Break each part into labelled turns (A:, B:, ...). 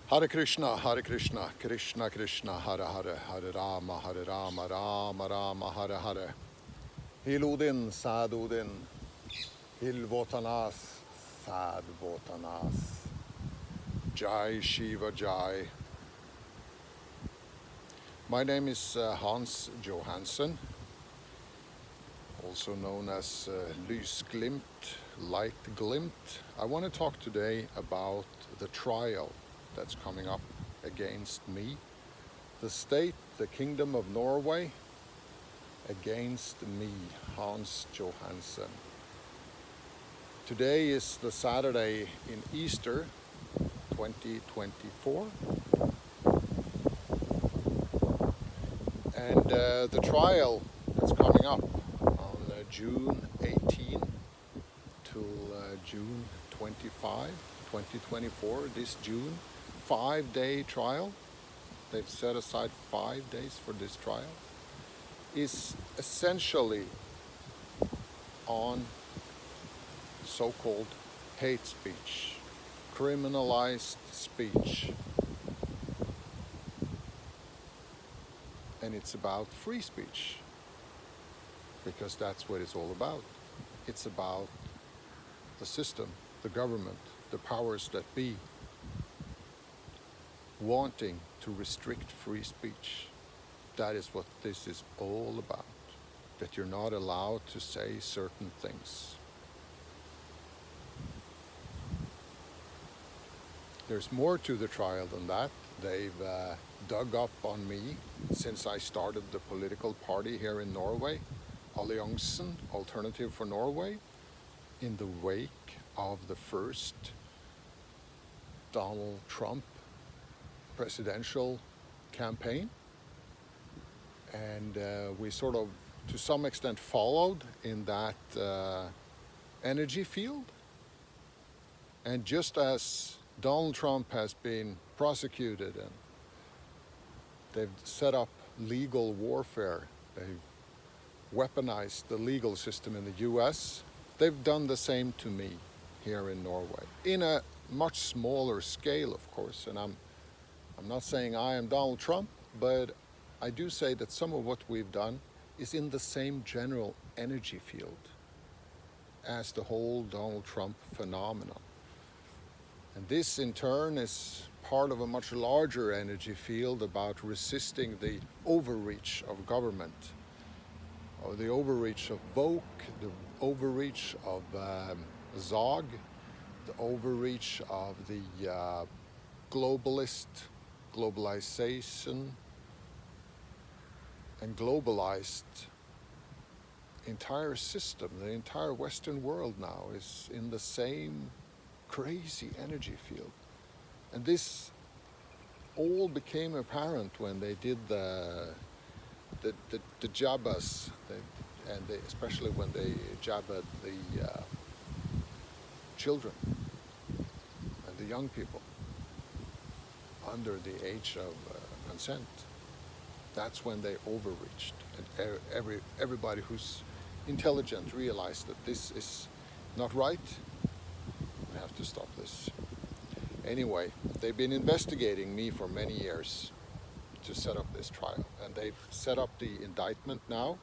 A: Hare Krishna, Krishna Krishna, Hare Hare, Hare Rama, Rama Rama, Hare Hare. Hil Odin, Sad Odin, Hil Votanas, Sad Votanas. Jai Shiva Jai. My name is Hans Johansson, also known as Lysglimt, Light Glimt. I want to talk today about the trial that's coming up against me, the state, the Kingdom of Norway, against me, Hans Johansson. Today is the Saturday in Easter 2024, and the trial that's coming up on June 18 till June 25, 2024, this June, 5-day trial. They've set aside 5 days for this trial, is essentially on so-called hate speech, criminalized speech. And it's about free speech, because that's what it's all about. It's about the system, the government, the powers that be, wanting to restrict free speech. That is what this is all about, that you're not allowed to say certain things. There's more to the trial than that. They've dug up on me since I started the political party here in Norway, Alliansen, Alternative for Norway, in the wake of the first Donald Trump presidential campaign. And we sort of, to some extent, followed in that energy field. And just as Donald Trump has been prosecuted and they've set up legal warfare, they've weaponized the legal system in the US, they've done the same to me here in Norway, in a much smaller scale, of course. And I'm not saying I am Donald Trump, but I do say that some of what we've done is in the same general energy field as the whole Donald Trump phenomenon. And this in turn is part of a much larger energy field about resisting the overreach of government, or the overreach of Vogue, the overreach of Zog, the overreach of the globalization and globalized entire system. The entire Western world now is in the same crazy energy field. And this all became apparent when they did the jabbas, especially when they jabbed the children and the young people under the age of consent. That's when they overreached, and everybody who's intelligent realized that this is not right. We have to stop this. Anyway, they've been investigating me for many years to set up this trial, and they've set up the indictment now,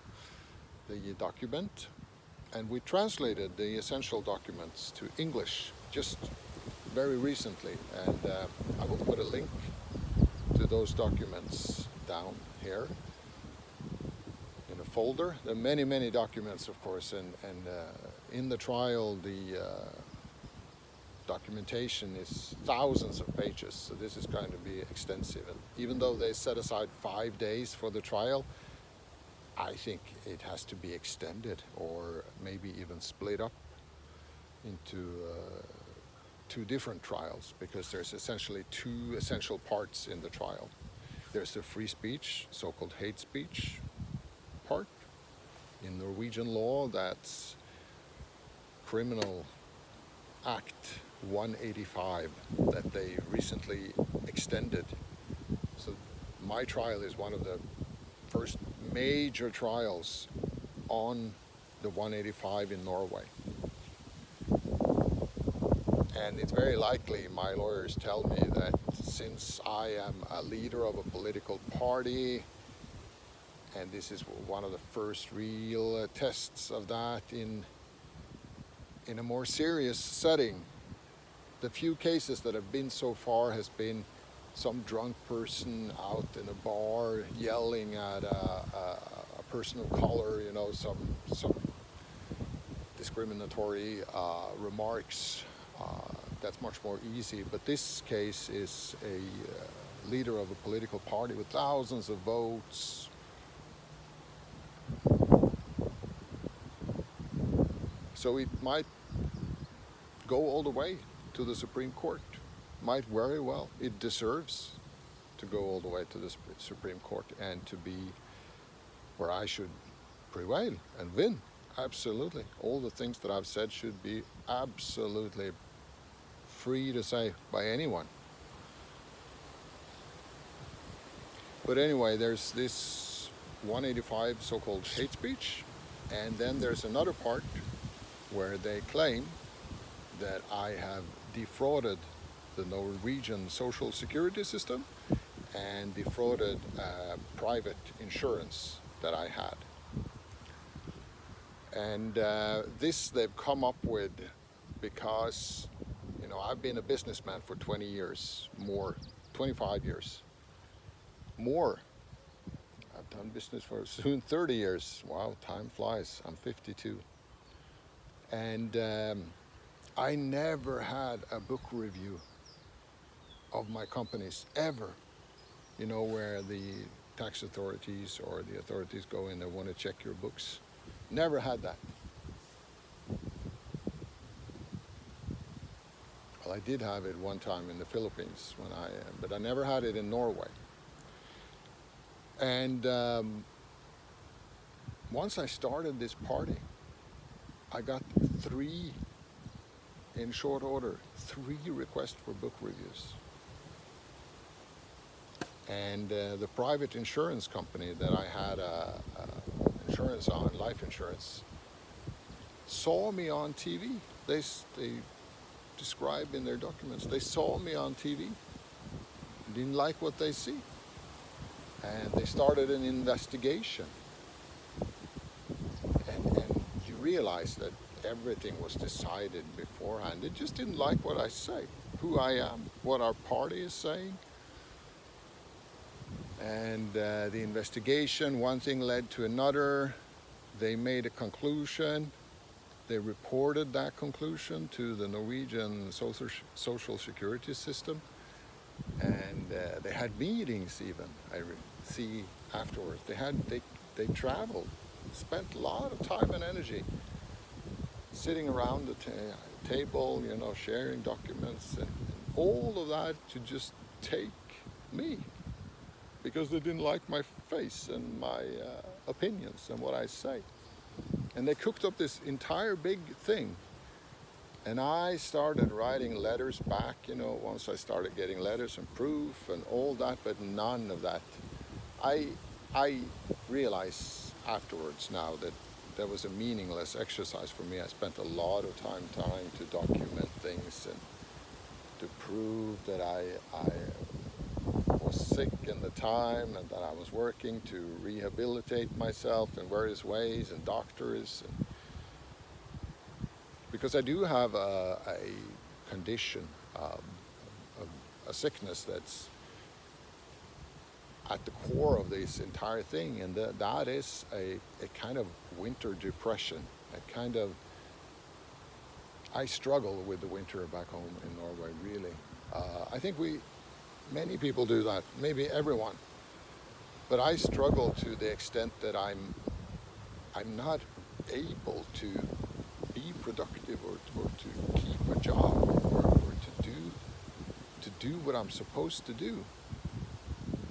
A: the document, and we translated the essential documents to English just very recently, and I will put a link to those documents down here in a folder. There are many, many documents, of course, and in the trial the documentation is thousands of pages, so this is going to be extensive. And even though they set aside 5 days for the trial, I think it has to be extended, or maybe even split up into 2 different trials, because there's essentially 2 essential parts in the trial. There's the free speech, so-called hate speech part. In Norwegian law, that's Criminal Act 185 that they recently extended. So my trial is one of the first major trials on the 185 in Norway. And it's very likely, my lawyers tell me, that since I am a leader of a political party, and this is one of the first real tests of that in a more serious setting, the few cases that have been so far has been some drunk person out in a bar yelling at a person of color, some discriminatory remarks. That's much more easy. But this case is a leader of a political party with thousands of votes. So it might go all the way to the Supreme Court. Might very well. It deserves to go all the way to the Supreme Court and to be where I should prevail and win. Absolutely. All the things that I've said should be absolutely free to say by anyone. But anyway, there's this 185 so-called hate speech, and then there's another part where they claim that I have defrauded the Norwegian social security system and defrauded private insurance that I had. And this they've come up with because, I've been a businessman for 20 years, more, 25 years, more. I've done business for soon 30 years. Wow, time flies. I'm 52. And I never had a book review of my companies, ever. Where the tax authorities or the authorities go in and want to check your books. Never had that. Well, I did have it one time in the Philippines, but I never had it in Norway. And once I started this party, I got 3, in short order, 3 requests for book reviews. And the private insurance company that I had insurance on, life insurance, saw me on TV. They describe in their documents, they saw me on TV, didn't like what they see. And they started an investigation. And you realize that everything was decided beforehand. They just didn't like what I say, who I am, what our party is saying. And the investigation, one thing led to another. They made a conclusion. They reported that conclusion to the Norwegian social security system. And they had meetings even, I see afterwards. They traveled, spent a lot of time and energy sitting around the table, sharing documents and all of that to just take me. Because they didn't like my face and my opinions and what I say. And they cooked up this entire big thing. And I started writing letters back, once I started getting letters and proof and all that, but none of that. I realize afterwards now that that was a meaningless exercise for me. I spent a lot of time trying to document things and to prove that I was sick in the time and that I was working to rehabilitate myself in various ways, and doctors, and because I do have a condition, a sickness that's at the core of this entire thing, and that is a kind of winter depression, I struggle with the winter back home in Norway, really. I think many people do that, maybe everyone. But I struggle to the extent that I'm not able to be productive or to keep a job or to do what I'm supposed to do.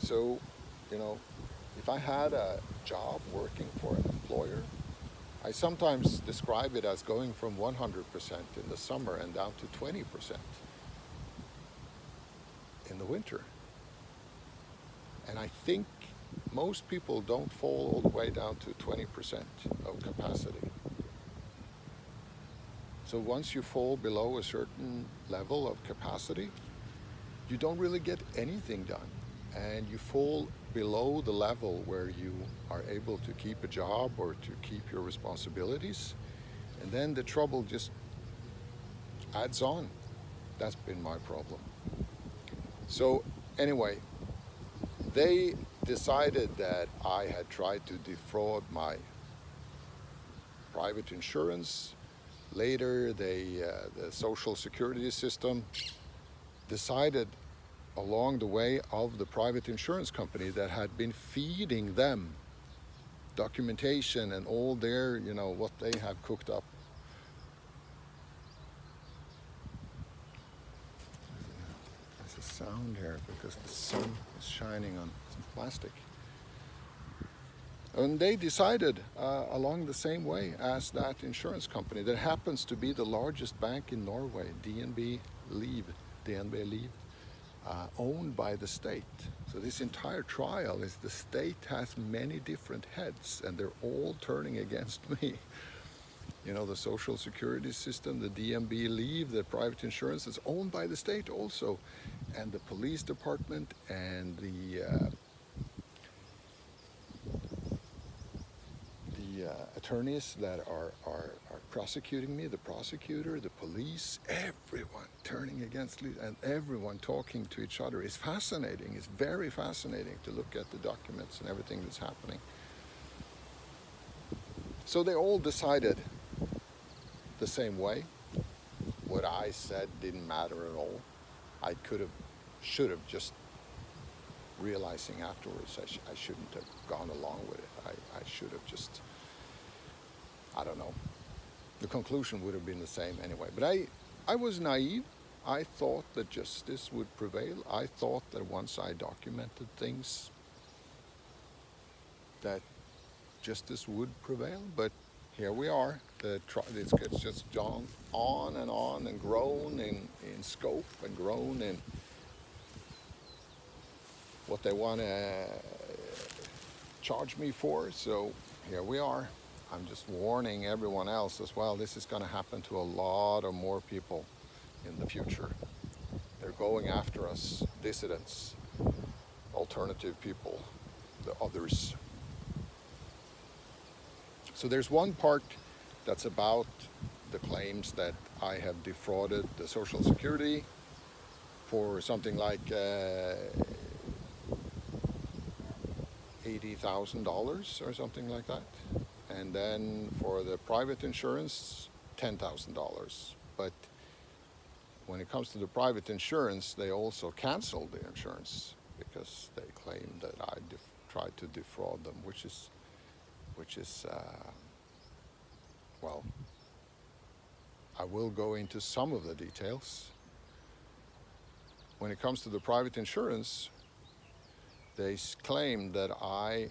A: So, if I had a job working for an employer, I sometimes describe it as going from 100% in the summer and down to 20% in the winter. And I think most people don't fall all the way down to 20% of capacity. So once you fall below a certain level of capacity, you don't really get anything done. And you fall below the level where you are able to keep a job or to keep your responsibilities. And then the trouble just adds on. That's been my problem. So anyway, they decided that I had tried to defraud my private insurance. Later, the social security system decided along the way of the private insurance company that had been feeding them documentation and all their, what they have cooked up. There's a sound here because the sun is shining on some plastic. And they decided along the same way as that insurance company that happens to be the largest bank in Norway, DNB Liv, owned by the state. So this entire trial is the state has many different heads and they're all turning against me. The social security system, the DNB Liv, the private insurance is owned by the state also. And the police department and the attorneys that are prosecuting me, the prosecutor, the police, everyone turning against me and everyone talking to each other. It's fascinating. It's very fascinating to look at the documents and everything that's happening. So they all decided the same way. What I said didn't matter at all. I should have just realizing afterwards I shouldn't have gone along with it. I should have just, I don't know. The conclusion would have been the same anyway. But I was naive. I thought that justice would prevail. I thought that once I documented things, that justice would prevail. But here we are. It's just gone on and grown in scope and grown in what they want to charge me for. So here we are. I'm just warning everyone else as well. This is going to happen to a lot of more people in the future. They're going after us, dissidents, alternative people, the others. So there's one part that's about the claims that I have defrauded the Social Security for something like $80,000 or something like that. And then for the private insurance, $10,000. But when it comes to the private insurance, they also canceled the insurance because they claimed that I tried to defraud them, which is well, I will go into some of the details. When it comes to the private insurance, they claimed that I,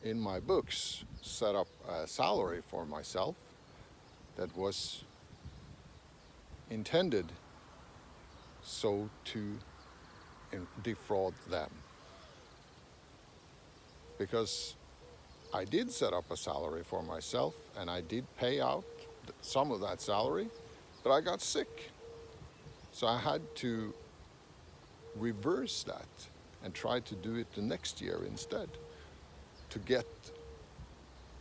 A: in my books, set up a salary for myself that was intended so to defraud them. Because I did set up a salary for myself and I did pay out some of that salary, but I got sick. So I had to reverse that and try to do it the next year instead.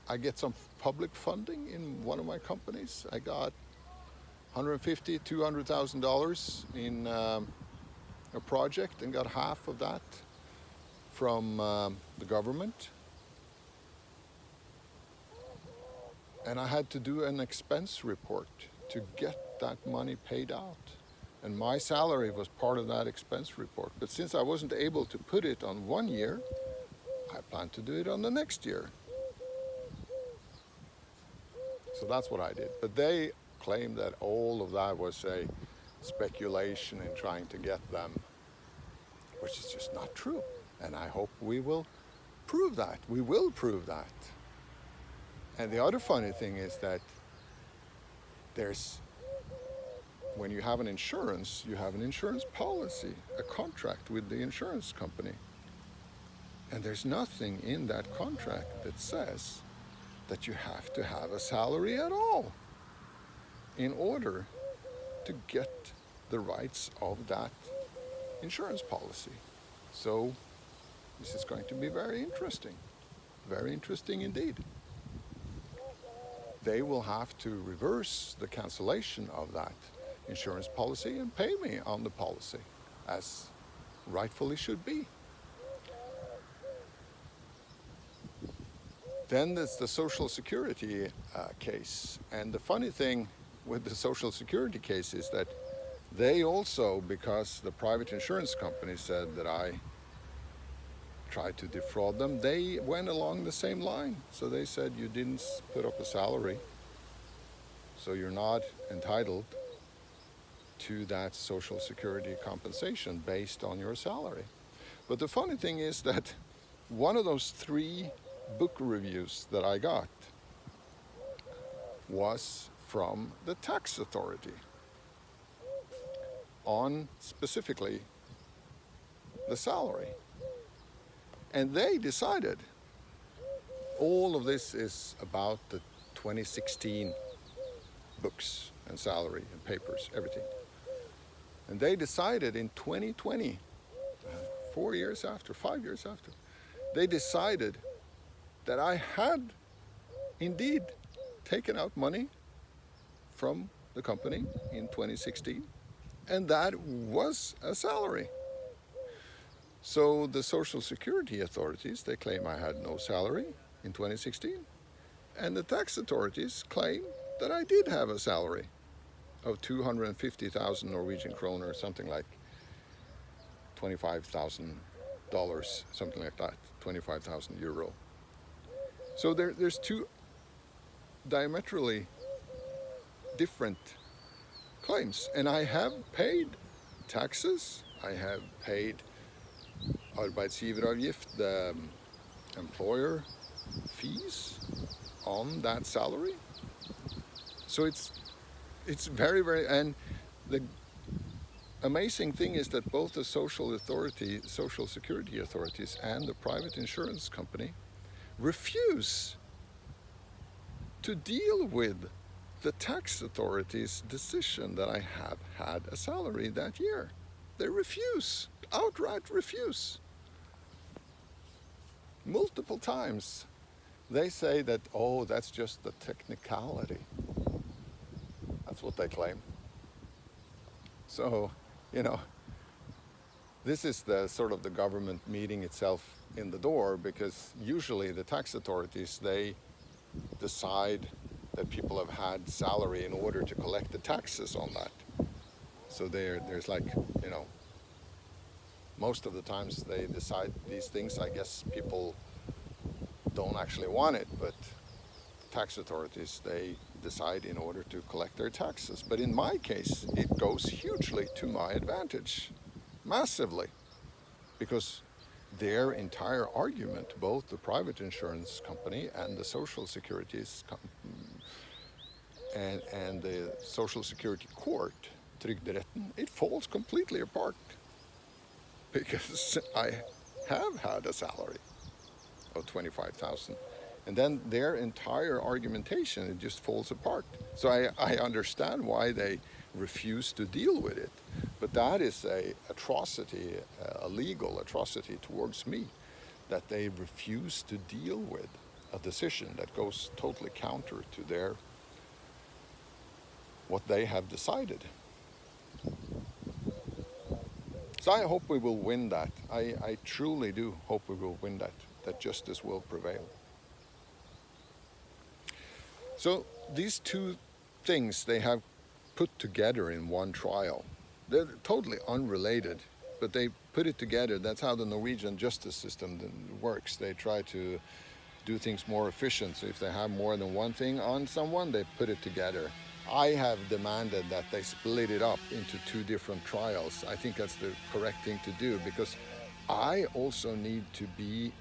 A: I get some public funding in one of my companies. I got $150,000, $200,000 in a project and got half of that from the government. And I had to do an expense report to get that money paid out. And my salary was part of that expense report. But since I wasn't able to put it on 1 year, I plan to do it on the next year. So that's what I did. But they claimed that all of that was a speculation in trying to get them, which is just not true. And I hope we will prove that. We will prove that. And the other funny thing is that when you have an insurance, you have an insurance policy, a contract with the insurance company. And there's nothing in that contract that says that you have to have a salary at all. in order to get the rights of that insurance policy. So this is going to be very interesting indeed. They will have to reverse the cancellation of that insurance policy and pay me on the policy, as rightfully should be. Then there's the Social Security case. And the funny thing with the Social Security case is that they also, because the private insurance company said that I tried to defraud them, they went along the same line. So they said, you didn't put up a salary, so you're not entitled to that Social Security compensation based on your salary. But the funny thing is that one of those 3 book reviews that I got was from the tax authority on specifically the salary. And they decided all of this is about the 2016 books and salary and papers, everything. And they decided in 2020, 5 years after, they decided that I had indeed taken out money from the company in 2016, and that was a salary. So the Social Security authorities, they claim I had no salary in 2016, and the tax authorities claim that I did have a salary of 250,000 Norwegian kroner, or something like $25,000, something like that, 25,000 euro. So there's 2 diametrically different claims, and I have paid taxes, I have paid arbeidsgiveravgift, the employer fees on that salary. So it's very, and the amazing thing is that both the Social Security authorities and the private insurance company refuse to deal with the tax authority's decision that I have had a salary that year. They refuse, outright refuse. Multiple times they say that, oh, that's just the technicality. That's what they claim. So, this is the sort of the government meeting itself in the door, because usually the tax authorities, they decide that people have had salary in order to collect the taxes on that. So there's like, most of the times they decide these things. I guess people don't actually want it, but tax authorities, they decide in order to collect their taxes. But in my case, it goes hugely to my advantage, massively, because their entire argument, both the private insurance company and the Social Securities and the Social Security Court, Trygderetten, it falls completely apart, because I have had a salary of 25,000. And then their entire argumentation, it just falls apart. So I understand why they refuse to deal with it. But that is a atrocity, a legal atrocity towards me, that they refuse to deal with a decision that goes totally counter to what they have decided. So I hope we will win that. I truly do hope we will win that justice will prevail. So these 2 things they have put together in one trial. They're totally unrelated, but they put it together. That's how the Norwegian justice system works. They try to do things more efficient. So if they have more than one thing on someone, they put it together. I have demanded that they split it up into 2 different trials. I think that's the correct thing to do, because I also need to be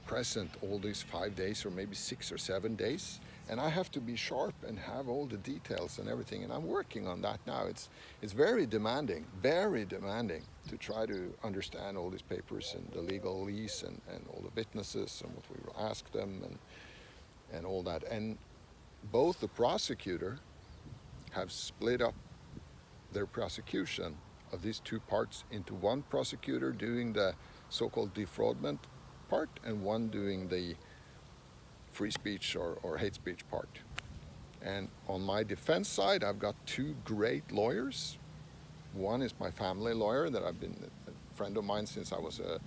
A: present all these 5 days, or maybe 6 or 7 days, and I have to be sharp and have all the details and everything, and I'm working on that now. It's very demanding to try to understand all these papers and the legalese and all the witnesses and what we will ask them and all that. And both the prosecutor have split up their prosecution of these two parts into one prosecutor doing the so-called defraudment part and one doing the free speech or hate speech part. And on my defense side, I've got two great lawyers. One is my family lawyer that I've been a friend of mine since I was a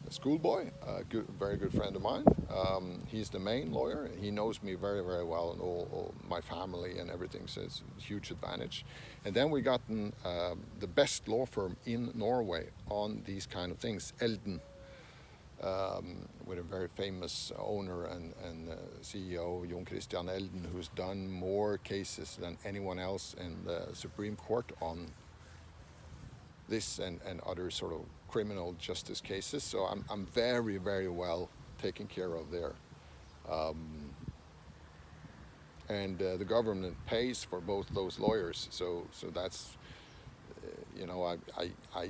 A: schoolboy, very good friend of mine. He's the main lawyer. He knows me very, very well and all my family and everything, so it's a huge advantage. And then we gotten the best law firm in Norway on these kind of things, Elden, with a very famous owner and CEO, Jon Christian Elden, who's done more cases than anyone else in the Supreme Court on this and other sort of criminal justice cases. So I'm very, very well taken care of there. And the government pays for both those lawyers. So that's, I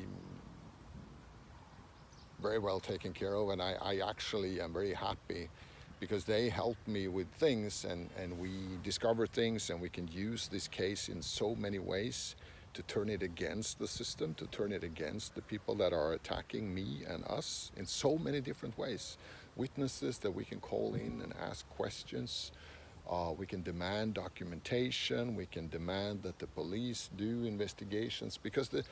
A: very well taken care of, and I actually am very happy because they help me with things and we discover things, and we can use this case in so many ways to turn it against the system, to turn it against the people that are attacking me and us in so many different ways. Witnesses that we can call in and ask questions. We can demand documentation. We can demand that the police do investigations, because the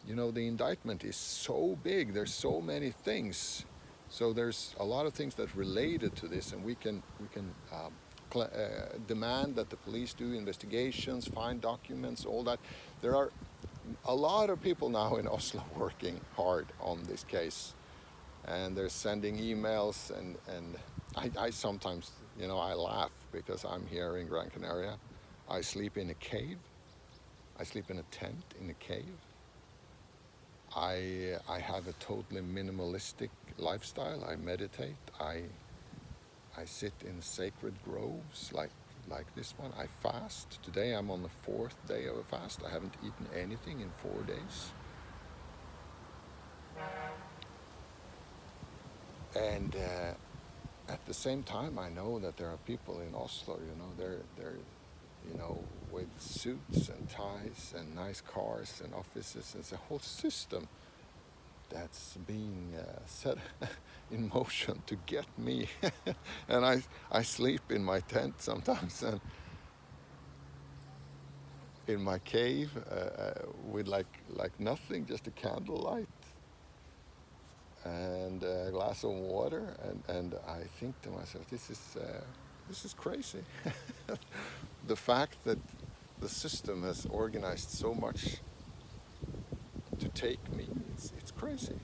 A: indictment is so big. There's so many things. So there's a lot of things that related to this, and we can demand that the police do investigations, find documents, all that. There are a lot of people now in Oslo working hard on this case, and they're sending emails, and I sometimes, I laugh because I'm here in Gran Canaria. I sleep in a cave. I sleep in a tent in a cave. I have a totally minimalistic lifestyle. I meditate. I sit in sacred groves like this one. I fast. Today I'm on the 4th day of a fast. I haven't eaten anything in 4 days. And at the same time, I know that there are people in Oslo, they're with suits and ties and nice cars and offices. It's a whole system that's being set in motion to get me. And I sleep in my tent sometimes and in my cave with like nothing, just a candlelight and a glass of water, and I think to myself, this is crazy. The fact that the system has organized so much to take me, it's crazy.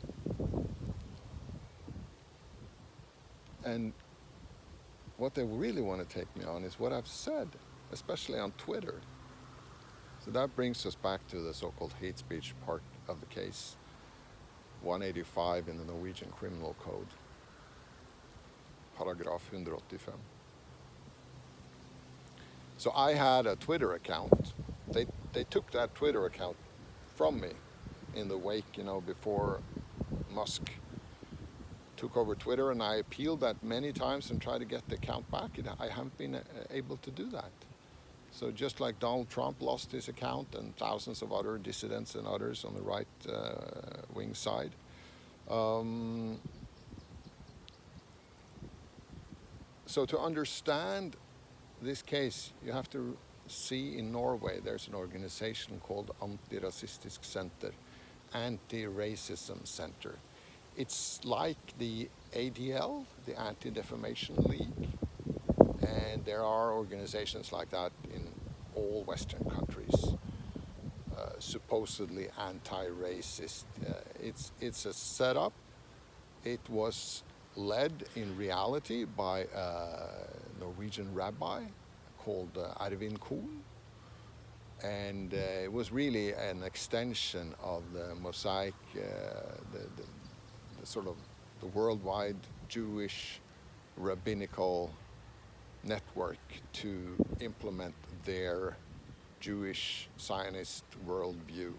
A: And what they really want to take me on is what I've said, especially on Twitter. So that brings us back to the so-called hate speech part of the case, 185 in the Norwegian Criminal Code, paragraph 185. So I had a Twitter account. They took that Twitter account from me in the wake, before Musk took over Twitter, and I appealed that many times and tried to get the account back. I haven't been able to do that. So just like Donald Trump lost his account and thousands of other dissidents and others on the right wing side, so to understand this case, you have to see in Norway there's an organization called Antirasistisk Center, Anti-Racism Center. It's like the ADL, the Anti-Defamation League, and there are organizations like that in all Western countries, supposedly anti-racist. It's a setup. It was led in reality by a Norwegian rabbi called Arvin Kohn, and it was really an extension of the Mosaic, the sort of the worldwide Jewish rabbinical network to implement their Jewish Zionist worldview.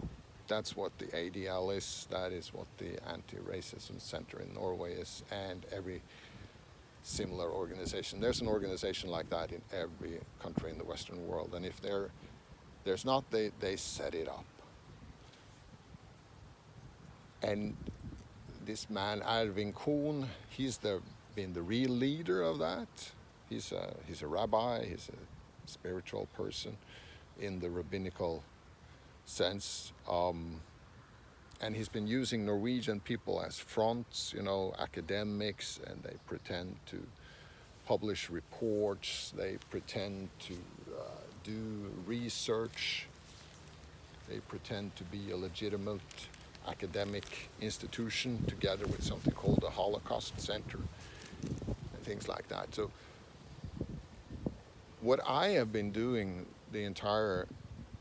A: That's what the ADL is, that is what the Anti-Racism Center in Norway is, and every similar organization. There's an organization like that in every country in the Western world, and if they're There's not they set it up. And this man Erwin Kuhn, been the real leader of that. He's a rabbi, he's a spiritual person in the rabbinical sense. And he's been using Norwegian people as fronts, academics, and they pretend to publish reports, they pretend to do research, they pretend to be a legitimate academic institution together with something called the Holocaust Center and things like that. So what I have been doing the entire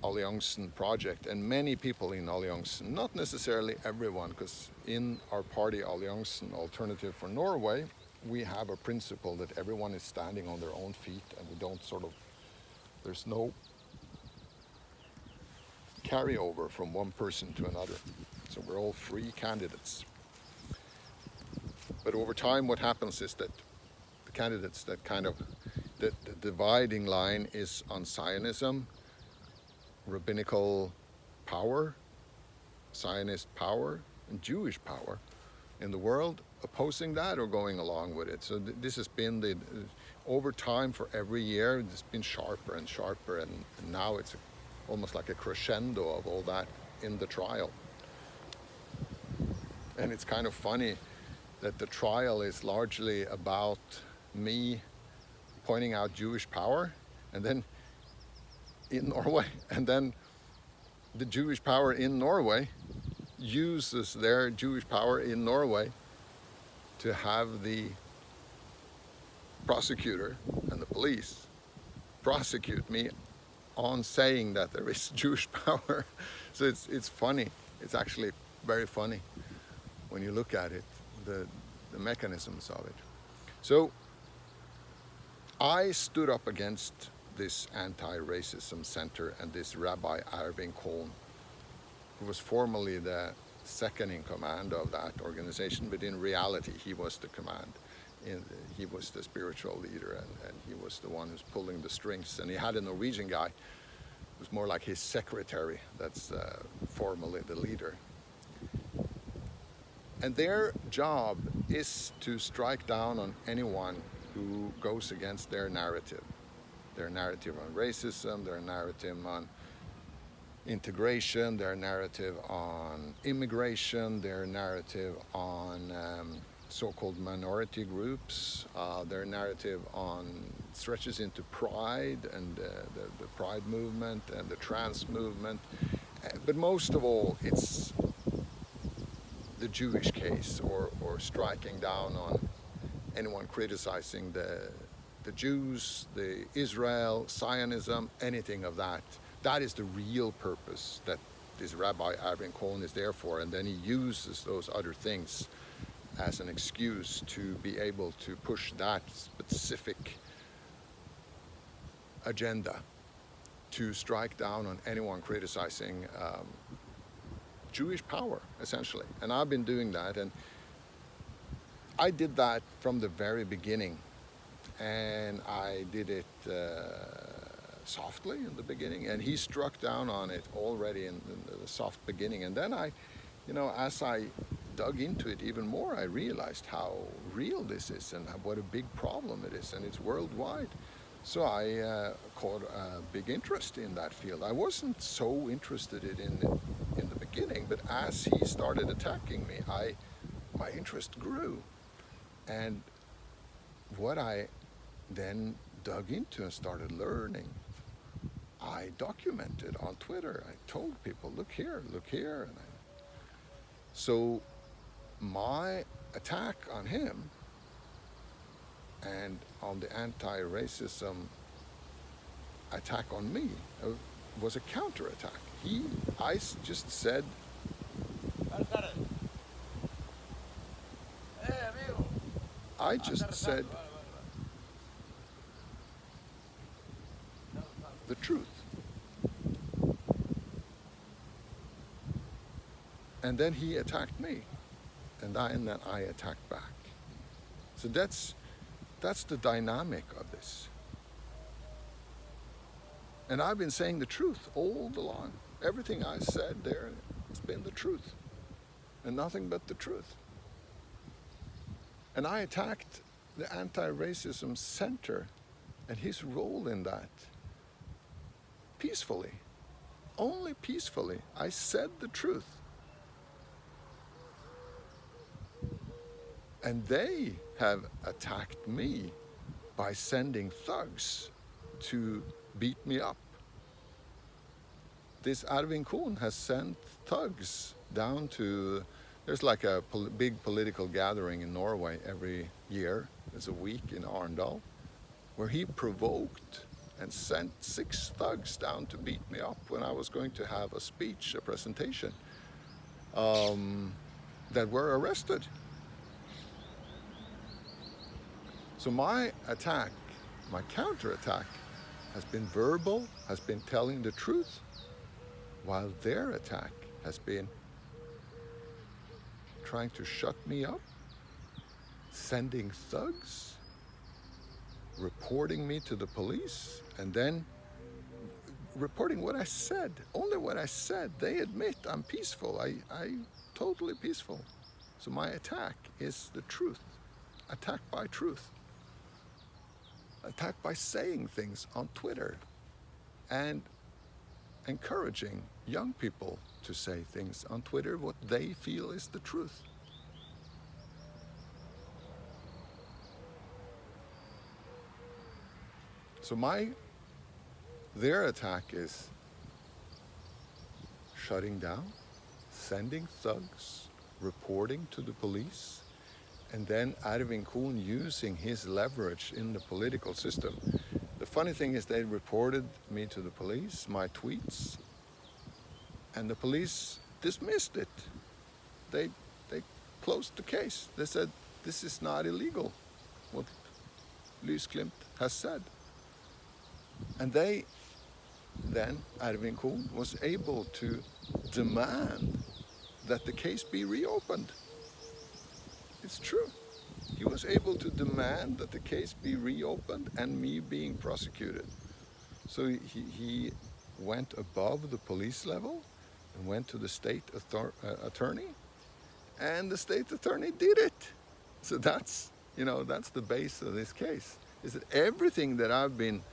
A: Alliansen project, and many people in Alliansen, not necessarily everyone, because in our party Alliansen Alternative for Norway, we have a principle that everyone is standing on their own feet, and we don't there's no carryover from one person to another. So we're all free candidates. But over time what happens is that the candidates that the dividing line is on Zionism, rabbinical power, Zionist power, and Jewish power in the world, opposing that or going along with it. So this has been over time, for every year, it's been sharper and sharper, and now it's almost like a crescendo of all that in the trial. And it's kind of funny that the trial is largely about me pointing out Jewish power, and then in Norway, and then the Jewish power in Norway uses their Jewish power in Norway to have the prosecutor and the police prosecute me on saying that there is Jewish power. So it's funny. It's actually very funny when you look at it, the mechanisms of it. So I stood up against this anti-racism center and this Rabbi Erwin Kuhn, who was formerly the second in command of that organization, but in reality he was the command. He was the spiritual leader, and he was the one who's pulling the strings. And he had a Norwegian guy who was more like his secretary, that's formerly the leader. And their job is to strike down on anyone who goes against their narrative on racism, their narrative on integration, their narrative on immigration, their narrative on so-called minority groups, their narrative on stretches into pride and the pride movement and the trans movement. But most of all, it's the Jewish case, or striking down on anyone criticizing the Jews, the Israel, Zionism, anything of that. That is the real purpose that this Rabbi Erwin Kuhn is there for, and then he uses those other things as an excuse to be able to push that specific agenda, to strike down on anyone criticizing Jewish power, essentially. And I've been doing that, and I did that from the very beginning, and I did it softly in the beginning, and he struck down on it already in the soft beginning. And then as I dug into it even more, I realized how real this is and what a big problem it is, and it's worldwide. So I caught a big interest in that field. I wasn't so interested in the beginning, but as he started attacking me, my interest grew. And what I then dug into and started learning, I documented on Twitter. I told people, look here. And so my attack on him and on the anti-racism attack on me was a counterattack. I just said, the truth. And then he attacked me, and then I attacked back. So that's the dynamic of this. And I've been saying the truth all along. Everything I said there has been the truth. And nothing but the truth. And I attacked the anti-racism center and his role in that peacefully. Only peacefully. I said the truth. And they have attacked me by sending thugs to beat me up. This Arvin Kuhn has sent thugs down to, there's like a big political gathering in Norway every year. There's a week in Arendal where he provoked and sent 6 thugs down to beat me up when I was going to have a speech, a presentation, that were arrested. So my attack, my counterattack, has been verbal, has been telling the truth, while their attack has been trying to shut me up, sending thugs, reporting me to the police, and then reporting what I said, only what I said. They admit I'm peaceful, I'm totally peaceful. So my attack is the truth, attack by truth. Attack by saying things on Twitter and encouraging young people to say things on Twitter what they feel is the truth. So their attack is shutting down, sending thugs, reporting to the police, and then Arvin Kuhn using his leverage in the political system. The funny thing is they reported me to the police, my tweets, and the police dismissed it. They closed the case. They said, this is not illegal, what Lysglimt has said. And then Arvin Kuhn was able to demand that the case be reopened. It's true. He was able to demand that the case be reopened and me being prosecuted. So he went above the police level and went to the state attorney, and the state attorney did it. So that's the base of this case, is that everything that I've been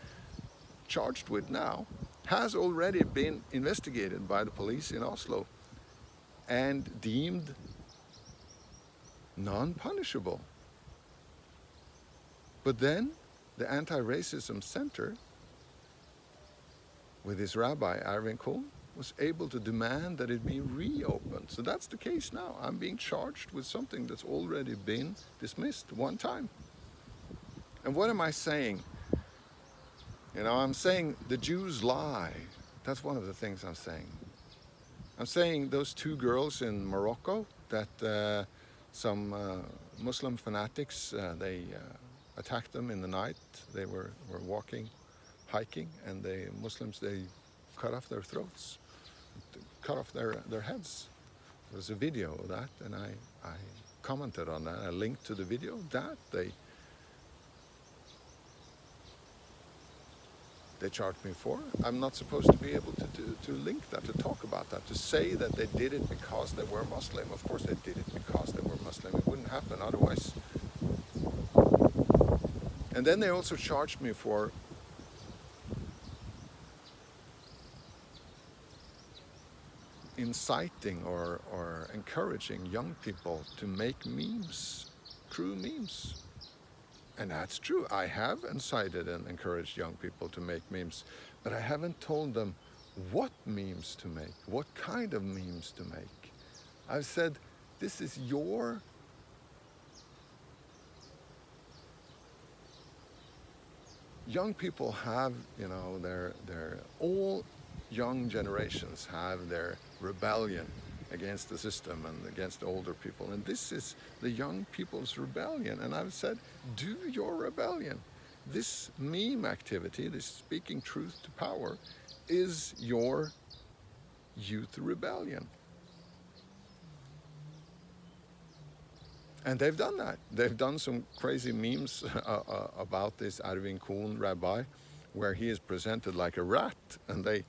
A: charged with now has already been investigated by the police in Oslo and deemed non-punishable. But then the Anti-Racism Center, with his rabbi Arvin Kuhn, was able to demand that it be reopened. So that's the case now. I'm being charged with something that's already been dismissed one time. And what am I saying? I'm saying the Jews lie. That's one of the things I'm saying. I'm saying those 2 girls in Morocco that some Muslim fanatics, they attacked them in the night. They were walking, hiking, and the Muslims, they cut off their throats, cut off their heads. There was a video of that, and I commented on that. I linked to the video that they charged me for. I'm not supposed to be able to link that, to talk about that, to say that they did it because they were Muslim. Of course they did it because they were Muslim. It wouldn't happen otherwise. And then they also charged me for inciting or encouraging young people to make memes, true memes. And that's true. I have incited and encouraged young people to make memes, but I haven't told them what memes to make, what kind of memes to make. I've said, this is your young people have, all young generations have their rebellion against the system and against the older people. And this is the young people's rebellion. And I've said, do your rebellion. This meme activity, this speaking truth to power, is your youth rebellion. And they've done that. They've done some crazy memes about this Arvin Kuhn rabbi where he is presented like a rat, and they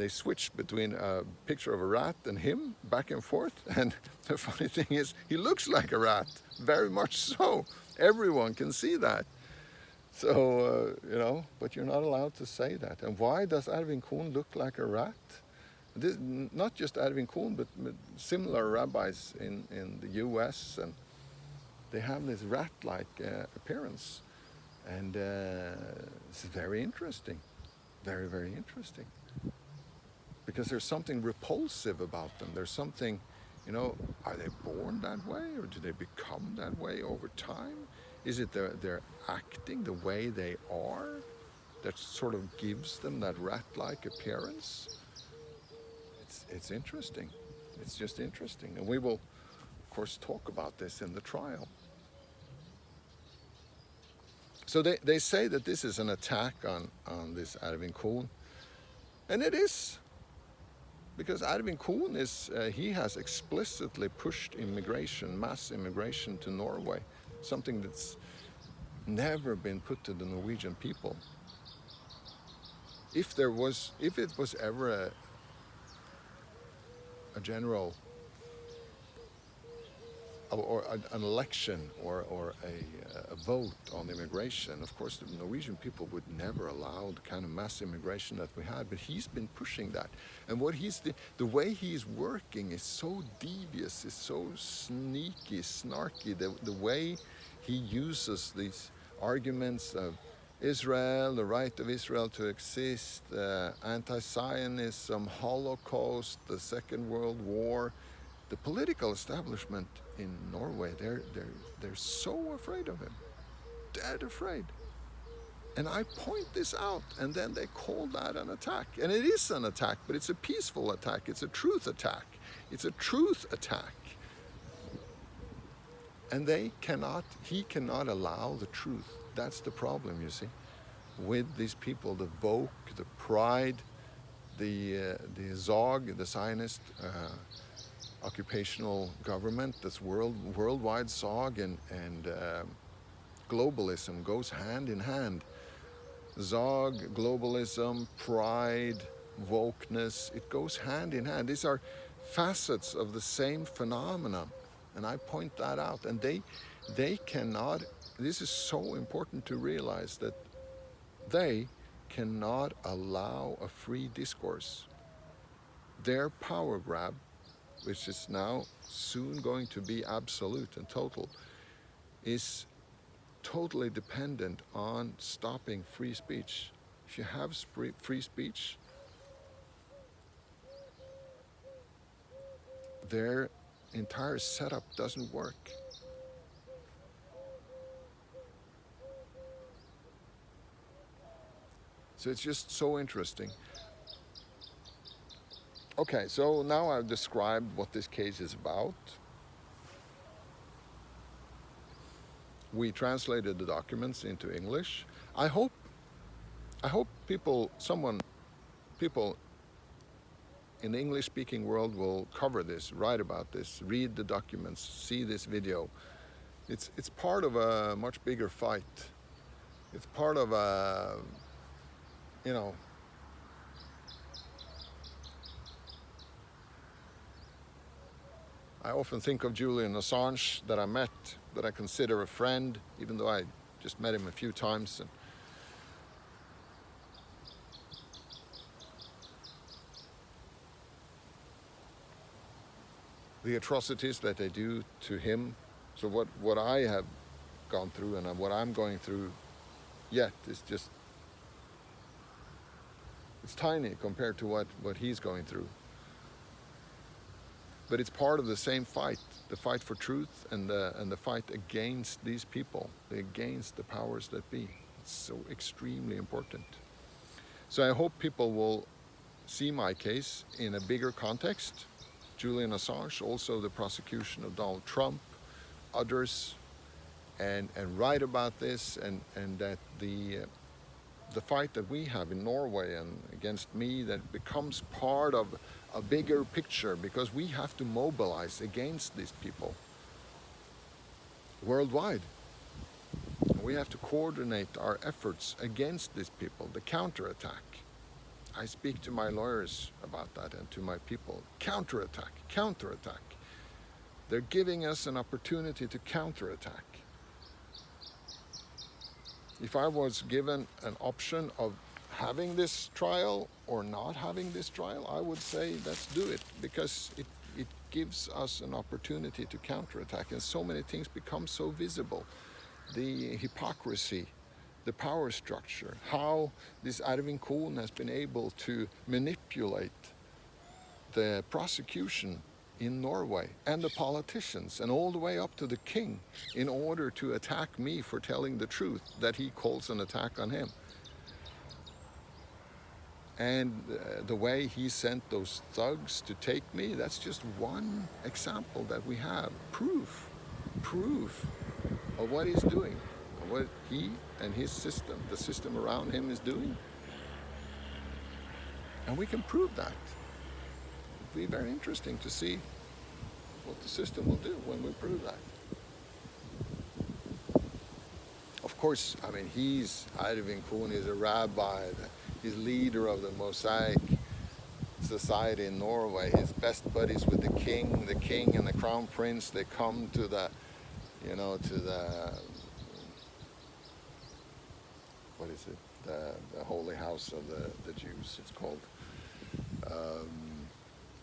A: switch between a picture of a rat and him back and forth. And the funny thing is, he looks like a rat, very much so. Everyone can see that. So, but you're not allowed to say that. And why does Erwin Kuhn look like a rat? This, not just Erwin Kuhn, but similar rabbis in the US, and they have this rat-like appearance. And it's very interesting, very, very interesting. Because there's something repulsive about them. There's something, are they born that way, or do they become that way over time? Is it their acting, the way they are, that sort of gives them that rat-like appearance? It's interesting. It's just interesting. And we will, of course, talk about this in the trial. So they say that this is an attack on this Erwin Kuhn. And it is. Because Erwin Kuhn he has explicitly pushed immigration, mass immigration to Norway, something that's never been put to the Norwegian people. If it was ever a general or an election or a vote on immigration, of course the Norwegian people would never allow the kind of mass immigration that we had, but he's been pushing that. And what the way he's working is so devious, is so sneaky, snarky, the way he uses these arguments of Israel, the right of Israel to exist, anti-Zionism, Holocaust, the Second World War. The political establishment in Norway, they're so afraid of him, dead afraid. And I point this out, and then they call that an attack. And it is an attack, but it's a peaceful attack. It's a truth attack. It's a truth attack. And he cannot allow the truth. That's the problem, you see, with these people, the Voke, the Pride, the Zog, the Zionist occupational government, that's worldwide Zog, and globalism goes hand in hand. Zog, globalism, pride, wokeness, it goes hand in hand. These are facets of the same phenomenon, and I point that out. And they cannot, this is so important to realize, that they cannot allow a free discourse. Their power grab, which is now soon going to be absolute and total, is totally dependent on stopping free speech. If you have free speech, their entire setup doesn't work. So it's just so interesting. Okay, so now I've described what this case is about. We translated the documents into English. I hope people in the English-speaking world will cover this, write about this, read the documents, see this video. It's part of a much bigger fight. It's part of a, I often think of Julian Assange, that I met, that I consider a friend, even though I just met him a few times. And the atrocities that they do to him. So what I have gone through and what I'm going through yet is just, it's tiny compared to what he's going through. But it's part of the same fight, the fight for truth and the fight against these people, against the powers that be. It's so extremely important. So I hope people will see my case in a bigger context. Julian Assange, also the prosecution of Donald Trump, others, and write about this, and that the fight that we have in Norway and against me, that becomes part of a bigger picture, because we have to mobilize against these people worldwide. We have to coordinate our efforts against these people, the counterattack. I speak to my lawyers about that and to my people. Counterattack, counterattack. They're giving us an opportunity to counterattack. If I was given an option of having this trial or not having this trial, I would say let's do it, because it gives us an opportunity to counterattack, and so many things become so visible. The hypocrisy, the power structure, how this Arvin Kohn has been able to manipulate the prosecution in Norway and the politicians and all the way up to the king in order to attack me for telling the truth that he calls an attack on him. And the way he sent those thugs to take me, that's just one example that we have. Proof of what he's doing, of what he and his system, the system around him, is doing. And we can prove that. It'll be very interesting to see what the system will do when we prove that. Of course, I mean, Arvin Kohn is a rabbi, he's leader of the Mosaic society in Norway. His best buddies with the king and the crown prince, they come to the, what is it, the holy house of the Jews, it's called.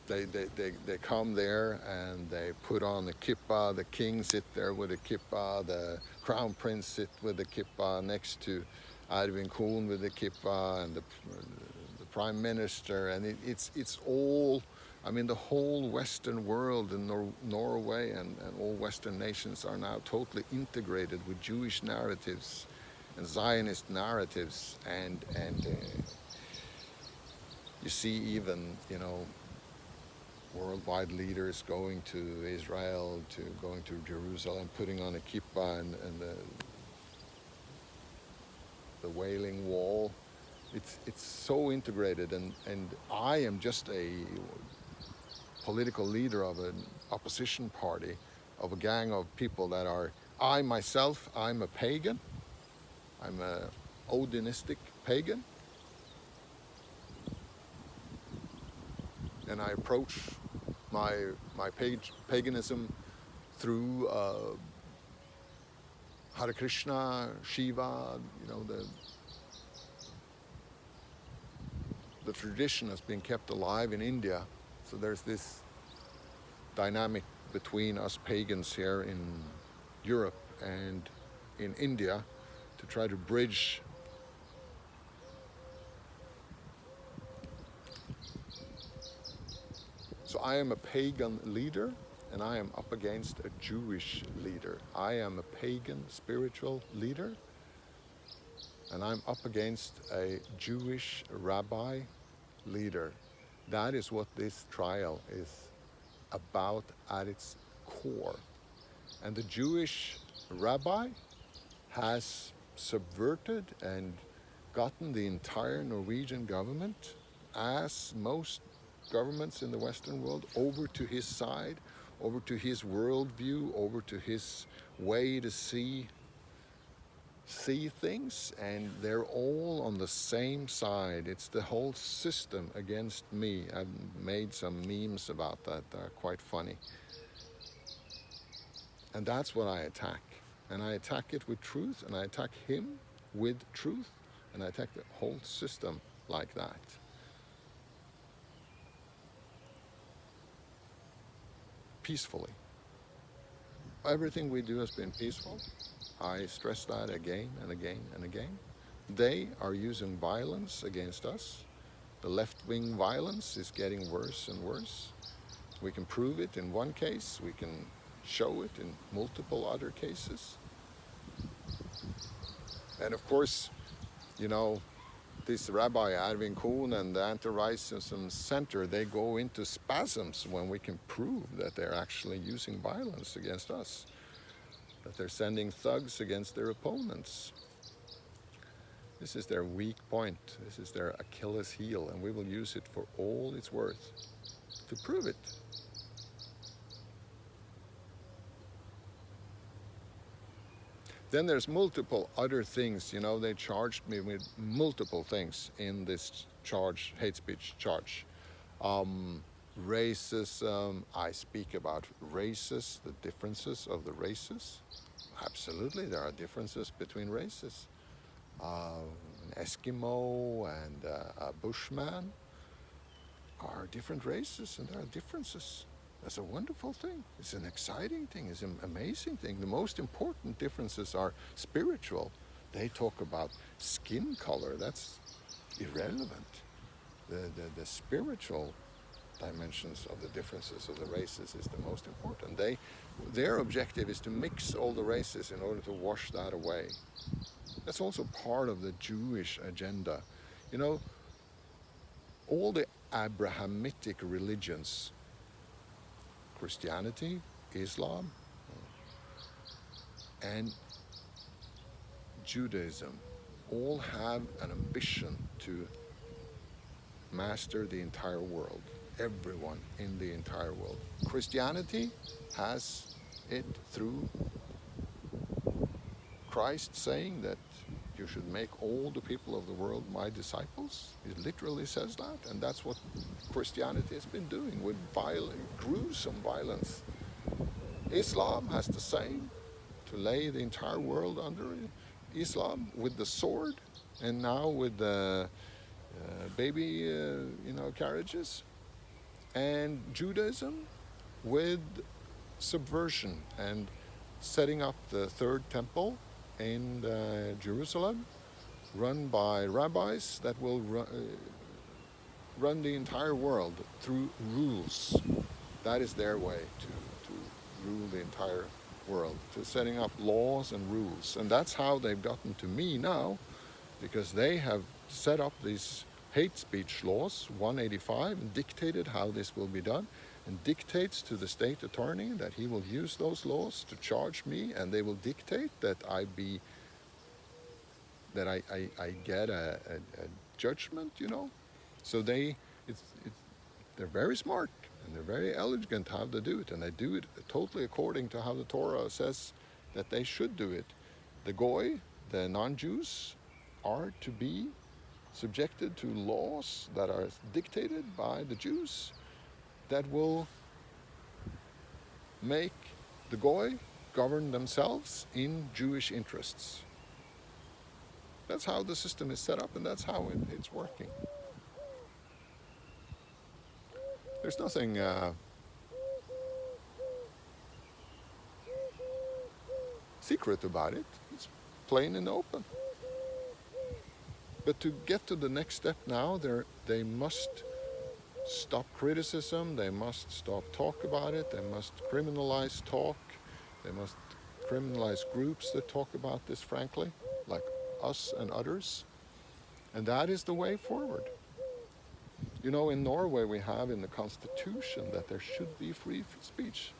A: They come there and they put on the kippah. The king sit there with a kippah. The crown prince sit with the kippah next to Arvin Kohn with the kippah, and the prime minister. And it's all, I mean, the whole Western world and Norway and all Western nations are now totally integrated with Jewish narratives and Zionist narratives, and you see even, worldwide leaders going to Israel, going to Jerusalem, putting on a kippah and the Wailing Wall. It's so integrated, and I am just a political leader of an opposition party, of a gang of people that are, I'm a pagan. I'm a Odinistic pagan. And I approach my paganism through Hare Krishna, Shiva, the tradition has been kept alive in India. So there's this dynamic between us pagans here in Europe and in India to try to bridge So I am a pagan leader, and I am up against a Jewish leader. I am a pagan spiritual leader, and I'm up against a Jewish rabbi leader. That is what this trial is about at its core. And the Jewish rabbi has subverted and gotten the entire Norwegian government, as most governments in the Western world, over to his side, over to his worldview, over to his way to see things, and they're all on the same side. It's the whole system against me. I've made some memes about that. They're quite funny. And that's what I attack. And I attack it with truth, and I attack him with truth, and I attack the whole system like that. Peacefully. Everything we do has been peaceful. I stress that again and again and again. They are using violence against us. The left-wing violence is getting worse and worse. We can prove it in one case. We can show it in multiple other cases. And of course, this Rabbi Arvin Kohn and the Anti-Racism Center, they go into spasms when we can prove that they're actually using violence against us, that they're sending thugs against their opponents. This is their weak point. This is their Achilles heel, and we will use it for all it's worth to prove it. Then there's multiple other things. You know, they charged me with multiple things in this charge, hate speech charge. Racism, I speak about races, the differences of the races. Absolutely, there are differences between races. An Eskimo and a Bushman are different races, and there are differences. That's a wonderful thing. It's an exciting thing. It's an amazing thing. The most important differences are spiritual. They talk about skin color. That's irrelevant. The spiritual dimensions of the differences of the races is the most important. Their objective is to mix all the races in order to wash that away. That's also part of the Jewish agenda. You know, all the Abrahamic religions, Christianity, Islam, and Judaism, all have an ambition to master the entire world, everyone in the entire world. Christianity has it through Christ saying that you should make all the people of the world my disciples. It literally says that, and that's what Christianity has been doing with gruesome violence. Islam has the same, to lay the entire world under Islam with the sword, and now with the baby carriages, and Judaism with subversion and setting up the third temple in Jerusalem, run by rabbis that will run the entire world through rules. That is their way to rule the entire world, to setting up laws and rules. And that's how they've gotten to me now, because they have set up these hate speech laws, 185, and dictated how this will be done, and dictates to the state attorney that he will use those laws to charge me, and they will dictate that I get a judgment, you know. So they're very smart, and they're very elegant how to do it, and they do it totally according to how the Torah says that they should do it. The Goy, the non-Jews, are to be subjected to laws that are dictated by the Jews that will make the Goy govern themselves in Jewish interests. That's how the system is set up, and that's how it's working. There's nothing secret about it. It's plain and open. But to get to the next step now, they must stop criticism, they must stop talk about it, they must criminalize talk, they must criminalize groups that talk about this frankly, like us and others. And that is the way forward. You know, in Norway we have in the Constitution that there should be free speech.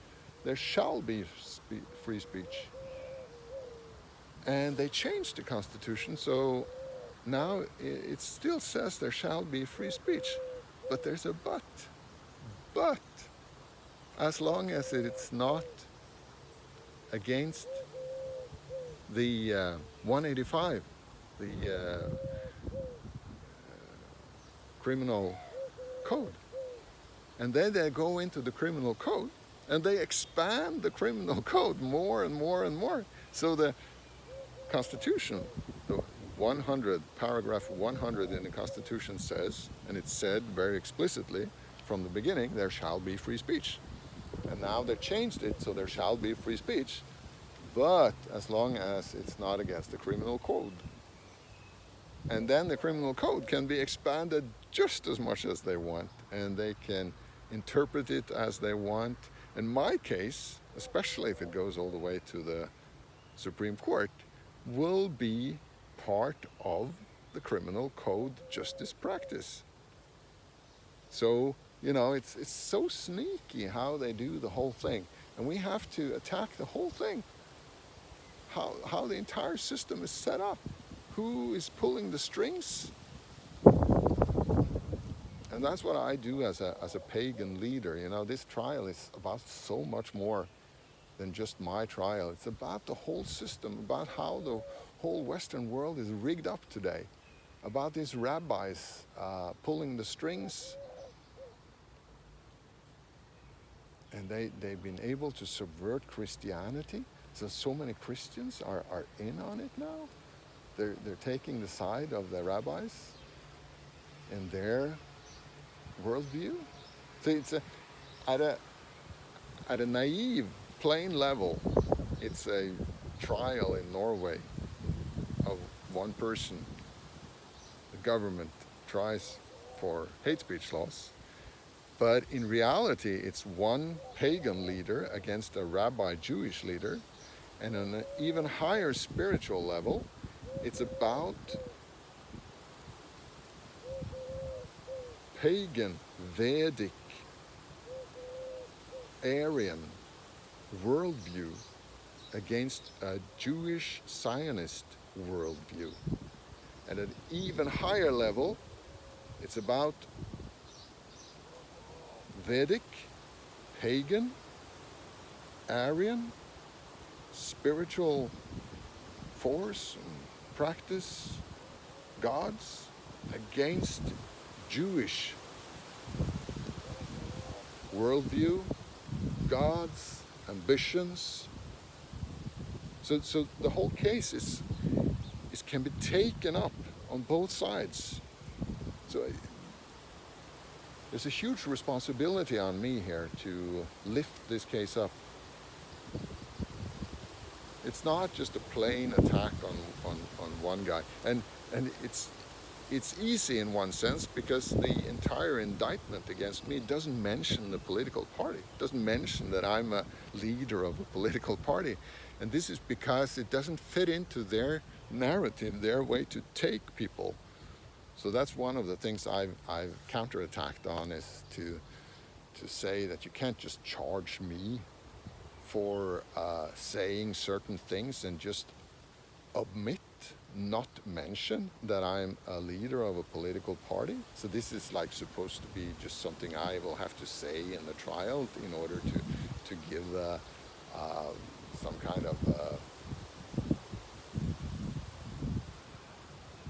A: There shall be free speech. And they changed the Constitution, so now it still says there shall be free speech. But there's a but. But as long as it's not against the 185, the criminal code. And then they go into the criminal code and they expand the criminal code more and more and more. So the Constitution, the 100, paragraph 100 in the Constitution says, and it's said very explicitly from the beginning, there shall be free speech. And now they've changed it, so there shall be free speech, but as long as it's not against the criminal code. And then the criminal code can be expanded just as much as they want, and they can interpret it as they want. In my case, especially if it goes all the way to the Supreme Court, will be part of the criminal code justice practice. So, you know, it's so sneaky how they do the whole thing. And we have to attack the whole thing. How the entire system is set up. Who is pulling the strings? And that's what I do as a pagan leader. You know, this trial is about so much more than just my trial. It's about the whole system, about how the whole Western world is rigged up today, about these rabbis pulling the strings, and they've been able to subvert Christianity. So many Christians are in on it now. They're taking the side of the rabbis and their worldview. So it's at a naive, plain level, it's a trial in Norway of one person. The government tries for hate speech laws, but in reality it's one pagan leader against a rabbi Jewish leader, and on an even higher spiritual level, it's about pagan, Vedic, Aryan worldview against a Jewish Zionist worldview. At an even higher level, it's about Vedic, pagan, Aryan, spiritual force and practice, gods, against Jewish worldview, gods, ambitions. So the whole case can be taken up on both sides. So there's a huge responsibility on me here to lift this case up. It's not just a plain attack on one guy, and it's easy in one sense because the entire indictment against me doesn't mention the political party. It doesn't mention that I'm a leader of a political party. And this is because it doesn't fit into their narrative, their way to take people. So that's one of the things I've counterattacked on, is to say that you can't just charge me for saying certain things and just omit, not mention that I'm a leader of a political party. So this is like supposed to be just something I will have to say in the trial in order to give some kind of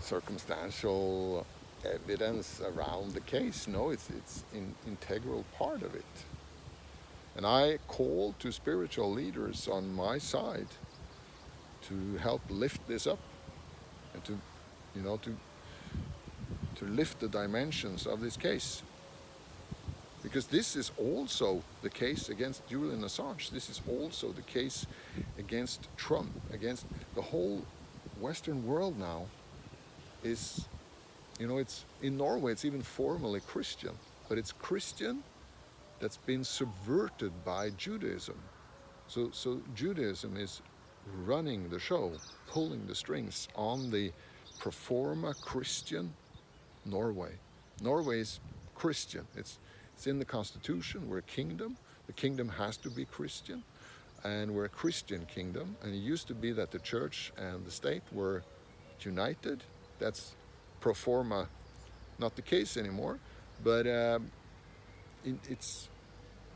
A: circumstantial evidence around the case. No, it's an integral part of it. And I call to spiritual leaders on my side to help lift this up and to lift the dimensions of this case. Because this is also the case against Julian Assange. This is also the case against Trump, against the whole Western world now. Is, it's in Norway, it's even formally Christian, but it's Christian that's been subverted by Judaism. So Judaism is running the show, pulling the strings on the pro forma Christian Norway. Norway is Christian. It's in the constitution. We're a kingdom. The kingdom has to be Christian, and we're a Christian kingdom. And it used to be that the church and the state were united. That's pro forma not the case anymore, but it's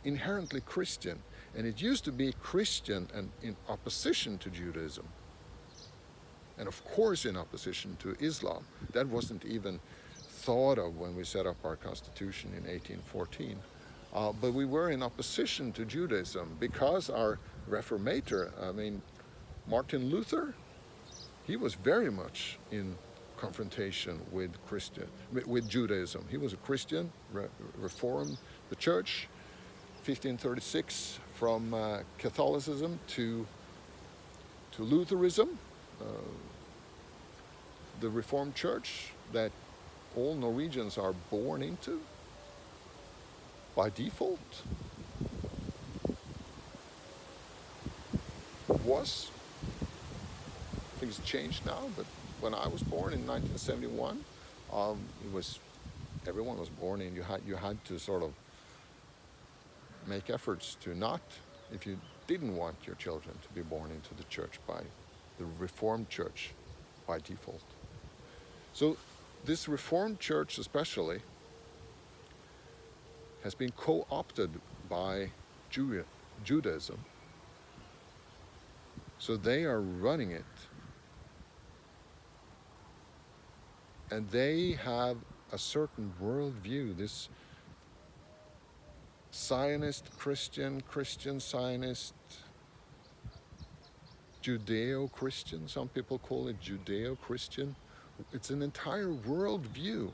A: inherently Christian. And it used to be Christian and in opposition to Judaism. And of course in opposition to Islam. That wasn't even thought of when we set up our constitution in 1814. But we were in opposition to Judaism because our reformator, Martin Luther, he was very much in confrontation with Judaism. He was a Christian, reformed the church, 1536, from Catholicism to Lutheranism, the Reformed Church that all Norwegians are born into by default. Was. Things changed now, but when I was born in 1971, everyone was born in. You had to sort of make efforts to not, if you didn't want your children to be born into the church by the Reformed Church by default. So this Reformed Church especially has been co-opted by Judaism So they are running it. And they have a certain worldview, this Zionist, Christian Zionist, Judeo-Christian, some people call it Judeo-Christian. It's an entire worldview. You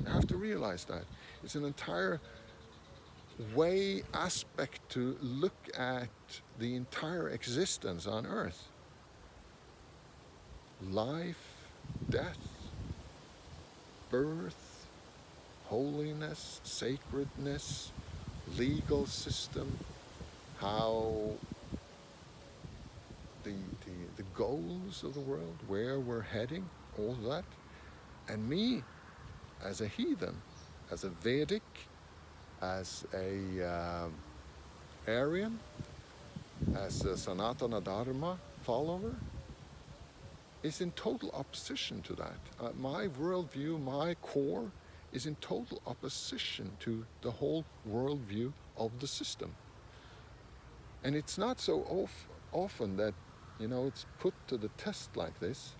A: have to realize that. It's an entire aspect to look at the entire existence on earth. Life, death, birth, holiness, sacredness, legal system, how the goals of the world, where we're heading, all that. And me, as a heathen, as a Vedic, as a Aryan, as a Sanatana Dharma follower, is in total opposition to that. My worldview, my core, is in total opposition to the whole worldview of the system. And it's not so often that, it's put to the test like this.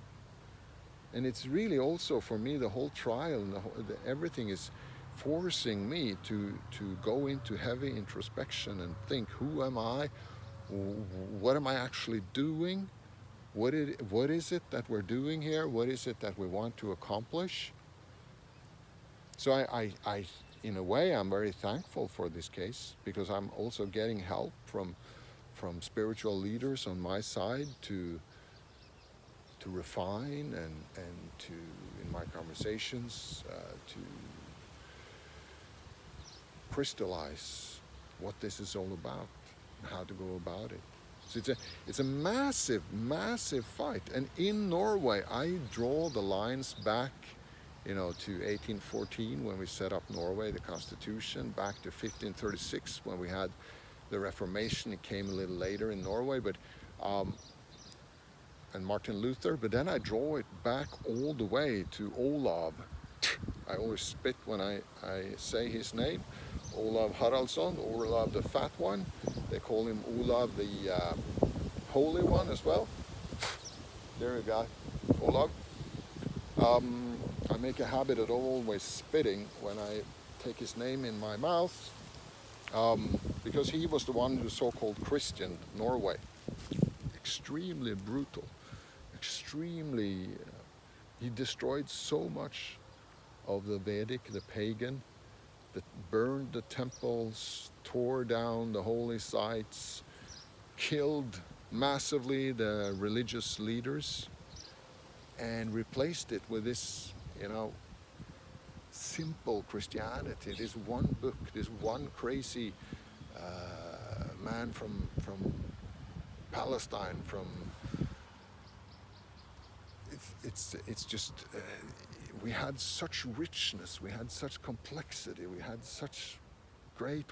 A: And it's really also, for me, the whole trial and everything is forcing me to go into heavy introspection and think, who am I? What am I actually doing? What is it that we're doing here? What is it that we want to accomplish? So I in a way, I'm very thankful for this case, because I'm also getting help from spiritual leaders on my side to refine and to, in my conversations, to crystallize what this is all about and how to go about it. So it's a massive, massive fight. And in Norway, I draw the lines back, to 1814 when we set up Norway, the Constitution, back to 1536 when we had the Reformation. It came a little later in Norway, but and Martin Luther. But then I draw it back all the way to Olav. I always spit when I say his name. Olav Haraldsson, Olav the Fat One. They call him Olav the Holy One as well. There you go, Olav. I make a habit of always spitting when I take his name in my mouth, because he was the one who so-called Christian Norway. Extremely brutal, extremely, he destroyed so much of the Vedic, the pagan, that burned the temples, tore down the holy sites, killed massively the religious leaders, and replaced it with this, simple Christianity, this one book, this one crazy man from Palestine, it's just, we had such richness, we had such complexity, we had such great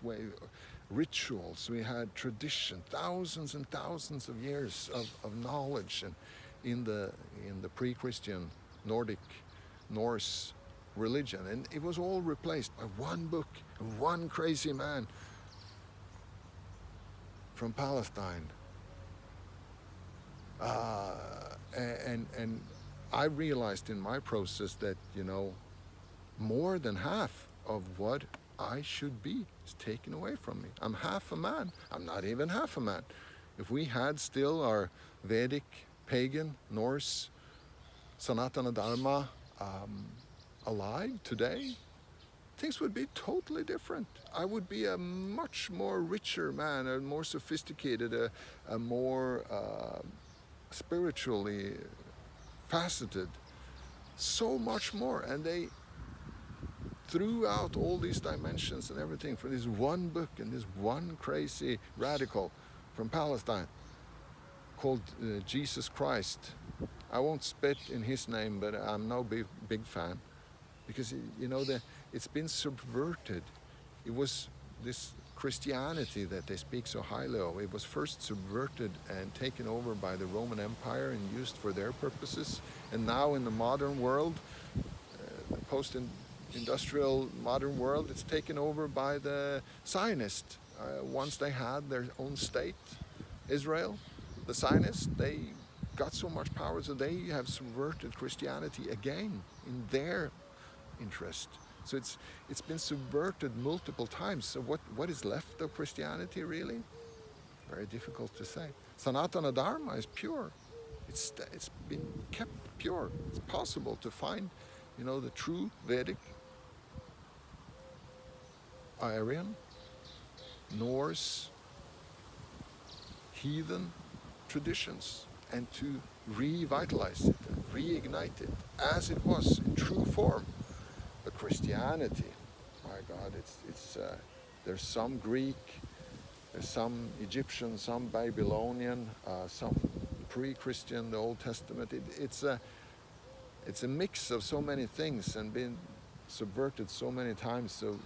A: rituals, we had tradition, thousands and thousands of years of knowledge, and in the pre-Christian Nordic, Norse religion, and it was all replaced by one book, one crazy man from Palestine. And I realized in my process that, more than half of what I should be is taken away from me. I'm half a man. I'm not even half a man. If we had still our Vedic, pagan, Norse, Sanatana Dharma alive today, things would be totally different. I would be a much more richer man, a more sophisticated, a more spiritually faceted, so much more. And they threw out all these dimensions and everything for this one book and this one crazy radical from Palestine called Jesus Christ. I won't spit in his name, but I'm no big fan, because it's been subverted. It was this Christianity that they speak so highly of. It was first subverted and taken over by the Roman Empire and used for their purposes. And now in the modern world, the post-industrial modern world, it's taken over by the Zionists. Once they had their own state, Israel, the Zionists, they got so much power, so they have subverted Christianity again in their interest. So it's been subverted multiple times. So what is left of Christianity really? Very difficult to say. Sanatana Dharma is pure. It's been kept pure. It's possible to find, the true Vedic, Aryan, Norse, heathen traditions, and to revitalize it, and reignite it as it was in true form. But Christianity, my God, there's some Greek, there's some Egyptian, some Babylonian, some pre-Christian, the Old Testament. It's a mix of so many things and been subverted so many times. So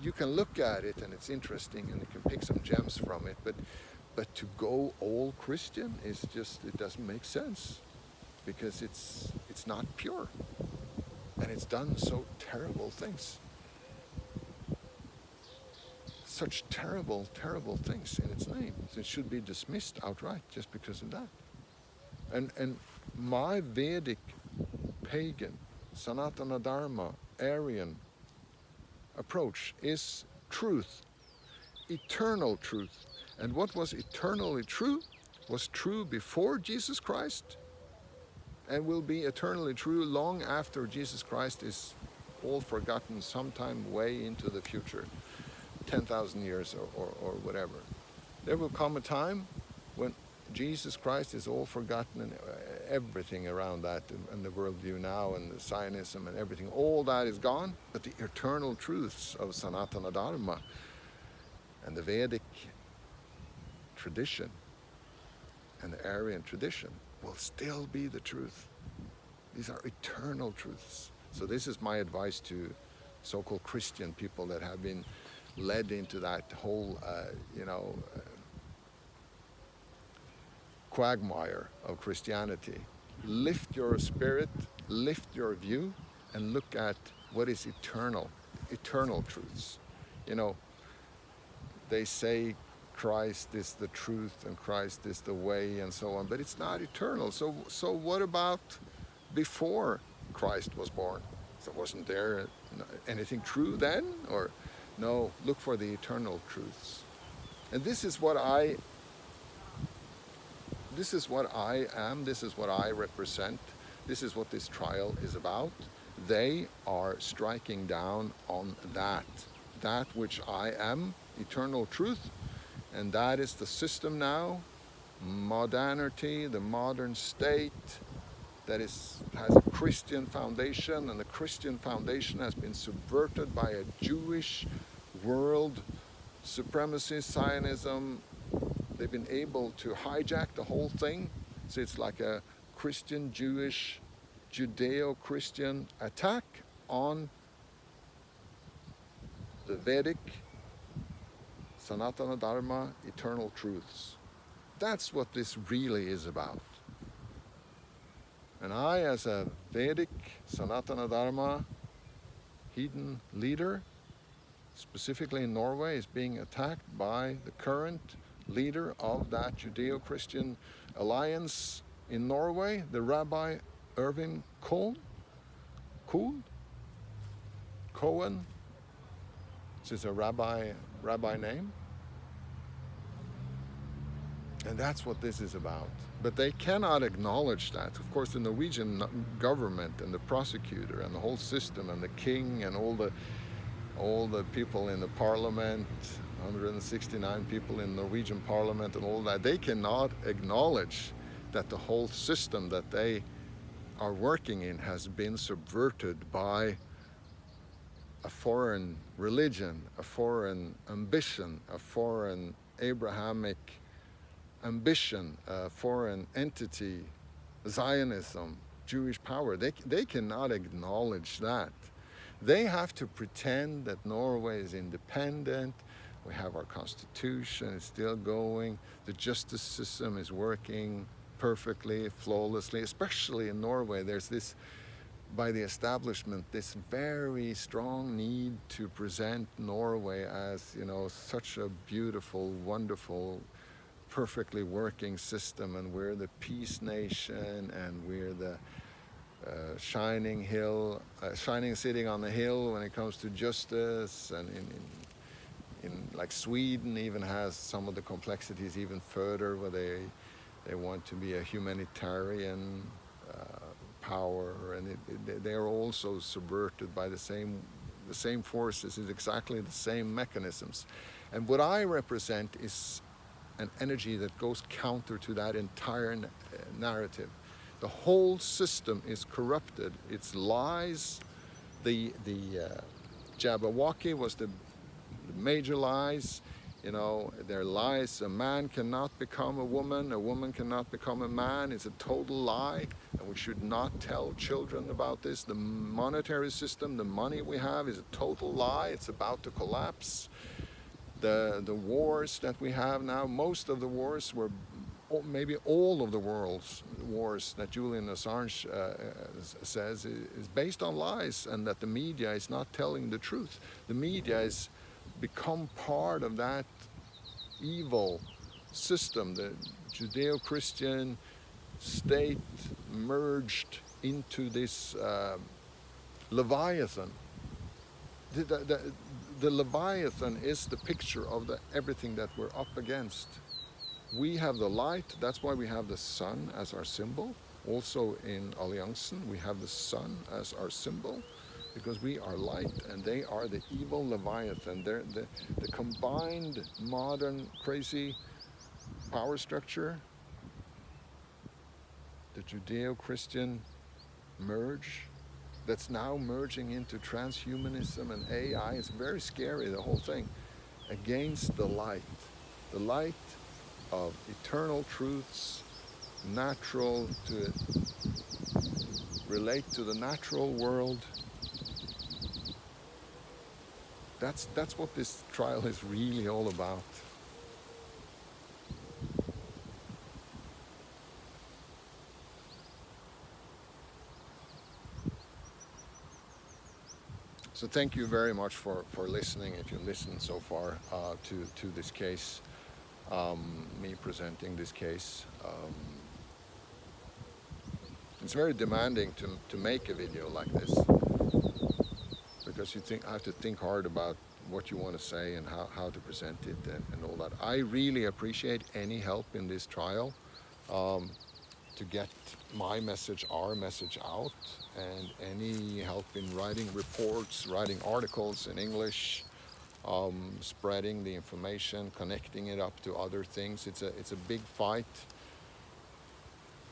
A: you can look at it and it's interesting and you can pick some gems from it. But to go all Christian is just, it doesn't make sense, because it's not pure, and it's done so terrible things. Such terrible, terrible things in its name. So it should be dismissed outright just because of that. And my Vedic, pagan, Sanatana Dharma, Aryan approach is truth, eternal truth. And what was eternally true was true before Jesus Christ and will be eternally true long after Jesus Christ is all forgotten sometime way into the future, 10,000 years or whatever. There will come a time when Jesus Christ is all forgotten, and everything around that, and the worldview now, and the Zionism and everything, all that is gone, but the eternal truths of Sanatana Dharma and the Vedic tradition and the Aryan tradition will still be the truth. These are eternal truths. So this is my advice to so-called Christian people that have been led into that whole, quagmire of Christianity. Lift your spirit, lift your view, and look at what is eternal truths. They say Christ is the truth and Christ is the way and so on, but it's not eternal. So what about before Christ was born? So wasn't there anything true then? Or no, look for the eternal truths. And this is what I am, this is what I represent, this is what this trial is about. They are striking down on that which I am, eternal truth, and that is the system now, modernity, the modern state that has a Christian foundation, and the Christian foundation has been subverted by a Jewish world supremacy, Zionism. They've been able to hijack the whole thing, so it's like a Christian, Jewish, Judeo-Christian attack on the Vedic, Sanatana Dharma, eternal truths. That's what this really is about. And I, as a Vedic, Sanatana Dharma, heathen leader, specifically in Norway, is being attacked by the current leader of that Judeo-Christian alliance in Norway, the Rabbi Irvin Cohen. This is a rabbi name. And that's what this is about. But they cannot acknowledge that. Of course, the Norwegian government and the prosecutor and the whole system and the king and all the people in the parliament, 169 people in Norwegian parliament and all that, they cannot acknowledge that the whole system that they are working in has been subverted by a foreign religion, a foreign ambition, a foreign Abrahamic ambition, a foreign entity, Zionism, Jewish power. They cannot acknowledge that. They have to pretend that Norway is independent. We have our constitution, it's still going. The justice system is working perfectly, flawlessly, especially in Norway. There's this, by the establishment, this very strong need to present Norway as, such a beautiful, wonderful, perfectly working system, and we're the peace nation, and we're the shining city on the hill when it comes to justice, and in like Sweden even has some of the complexities even further, where they want to be a humanitarian power, and they are also subverted by the same forces, is exactly the same mechanisms. And what I represent is an energy that goes counter to that entire narrative. The whole system is corrupted. It's lies. The Jabberwocky was the major lies. You know, their lies. A man cannot become a woman cannot become a man. It's a total lie, and we should not tell children about this. The monetary system, the money we have, is a total lie. It's about to collapse. The wars that we have now, most of the wars were, maybe all of the world's wars that Julian Assange says is based on lies, and that the media is not telling the truth. The media has become part of that evil system. The Judeo-Christian state merged into this Leviathan. The Leviathan is the picture of everything that we're up against. We have the light, that's why we have the sun as our symbol. Also in Alliansen, we have the sun as our symbol, because we are light and they are the evil Leviathan. They're the combined modern crazy power structure, the Judeo-Christian merge, that's now merging into transhumanism and AI. It's very scary, the whole thing, against the light of eternal truths, natural, to relate to the natural world. That's what this trial is really all about. So thank you very much for listening, if you listened so far to this case, me presenting this case. It's very demanding to make a video like this, because I have to think hard about what you want to say and how to present it and all that. I really appreciate any help in this trial to get my message, our message out, and any help in writing reports, writing articles in English, spreading the information, connecting it up to other things. It's a big fight.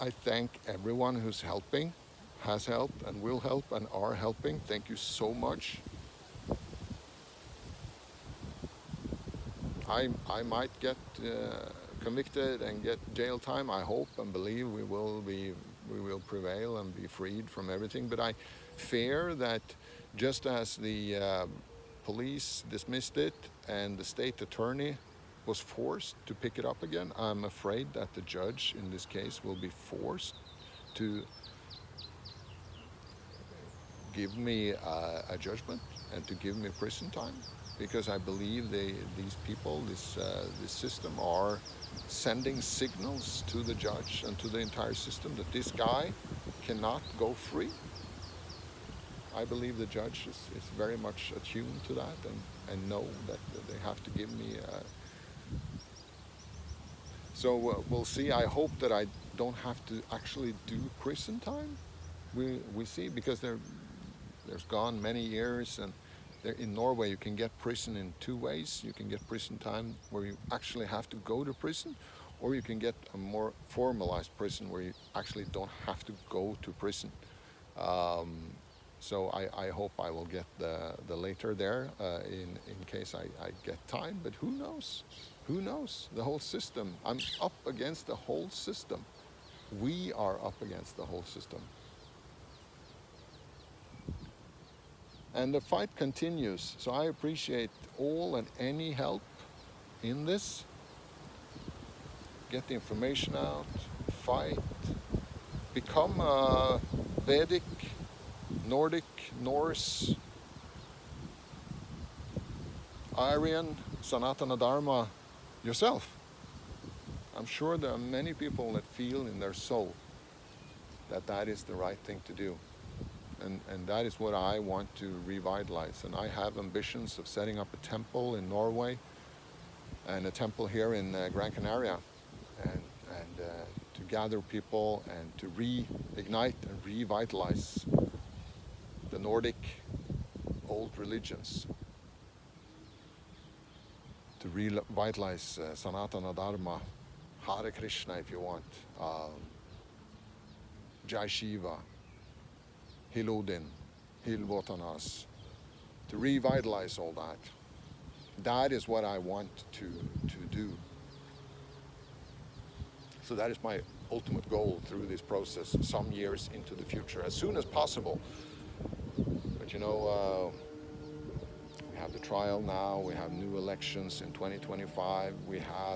A: I thank everyone who's helping, has helped and will help and are helping. Thank you so much. I might get convicted and get jail time. I hope and believe we will prevail and be freed from everything. But I fear that just as the police dismissed it and the state attorney was forced to pick it up again, I'm afraid that the judge in this case will be forced to give me a judgment and to give me prison time, because I believe these people, this system, are sending signals to the judge and to the entire system that this guy cannot go free. I believe the judge is very much attuned to that and know that they have to give me so we'll see. I hope that I don't have to actually do prison time. We see, because there's gone many years, and in Norway you can get prison in two ways. You can get prison time where you actually have to go to prison, or you can get a more formalized prison where you actually don't have to go to prison. So I hope I will get the later there in case I get time, but who knows? Who knows? The whole system. I'm up against the whole system. We are up against the whole system. And the fight continues. So I appreciate all and any help in this. Get the information out, fight, become a Vedic, Nordic, Norse, Aryan, Sanatana Dharma yourself. I'm sure there are many people that feel in their soul that that is the right thing to do. And that is what I want to revitalize. And I have ambitions of setting up a temple in Norway and a temple here in Gran Canaria, and to gather people and to reignite and revitalize the Nordic old religions, to revitalize Sanatana Dharma, Hare Krishna if you want, Jai Shiva, Hil Odin, Hil Votanas, to revitalize all that. That is what I want to do. So that is my ultimate goal through this process, some years into the future, as soon as possible. But you know, we have the trial now, we have new elections in 2025,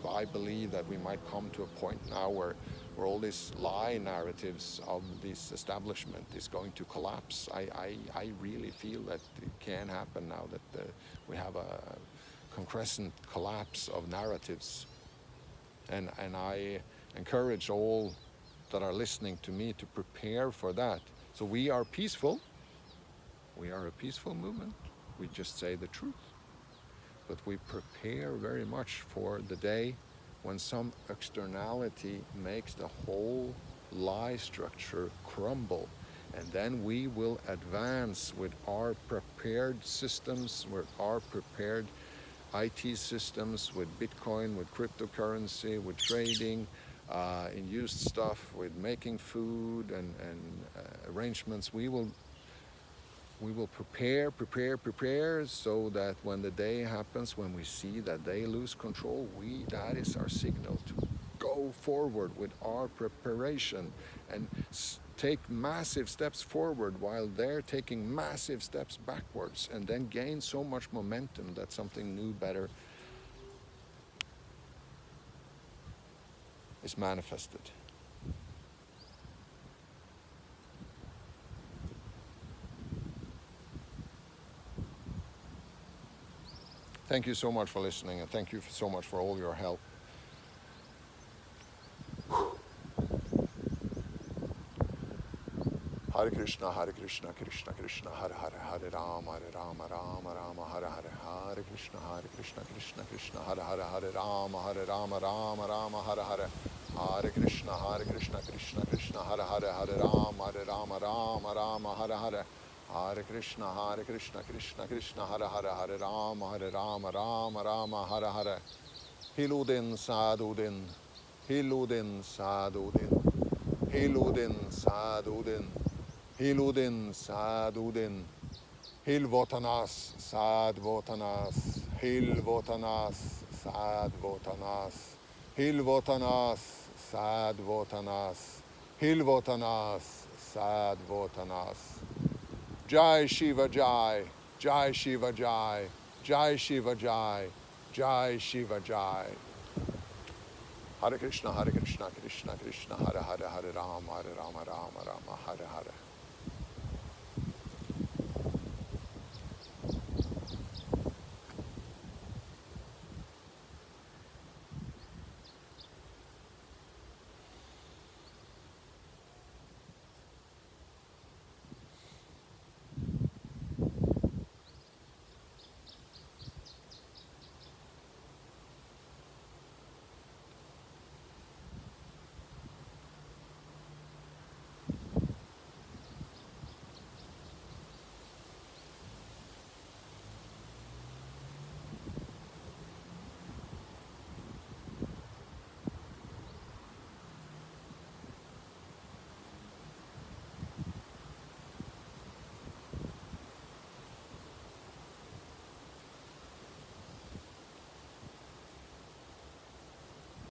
A: I believe that we might come to a point now where all these lie narratives of this establishment is going to collapse. I really feel that it can happen now, that we have a concrescent collapse of narratives. And I encourage all that are listening to me to prepare for that. So we are peaceful. We are a peaceful movement. We just say the truth. But we prepare very much for the day when some externality makes the whole lie structure crumble. And then we will advance with our prepared systems, with our prepared IT systems, with Bitcoin, with cryptocurrency, with trading, in used stuff, with making food and arrangements. We will prepare so that when the day happens, when we see that they lose control, that is our signal to go forward with our preparation and take massive steps forward while they're taking massive steps backwards, and then gain so much momentum that something new, better is manifested. Thank you so much for listening, and thank you so much for all your help. Hare Krishna, Krishna Krishna, Hare Hare, Hare Rama, Rama Rama, Hare Hare, Hare Krishna, Krishna Krishna, Hare Hare, Hare Rama, Rama Rama, Hare Hare, Hare Krishna, Krishna Krishna, Hare Hare, Hare Rama, Rama, Hare Hare, Hare Krishna, Krishna, Hare Hare, Hare Rama, Hare Hare. Hil Odin, Sadodin, Hil Odin, Sadodin, Hil Odin, Sadodin, Hil Odin, Sadodin, Hil Votanas, Sad Votanas, Hil Votanas, Sad Votanas, Hil Votanas, Sad Votanas, Hil Votanas, Sad Votanas. Jai Shiva Jai, Jai Shiva Jai, Jai Shiva Jai, Jai Shiva Jai. Hare Krishna, Krishna Krishna, Hare Hare, Hare Rama, Rama, Hare Hare.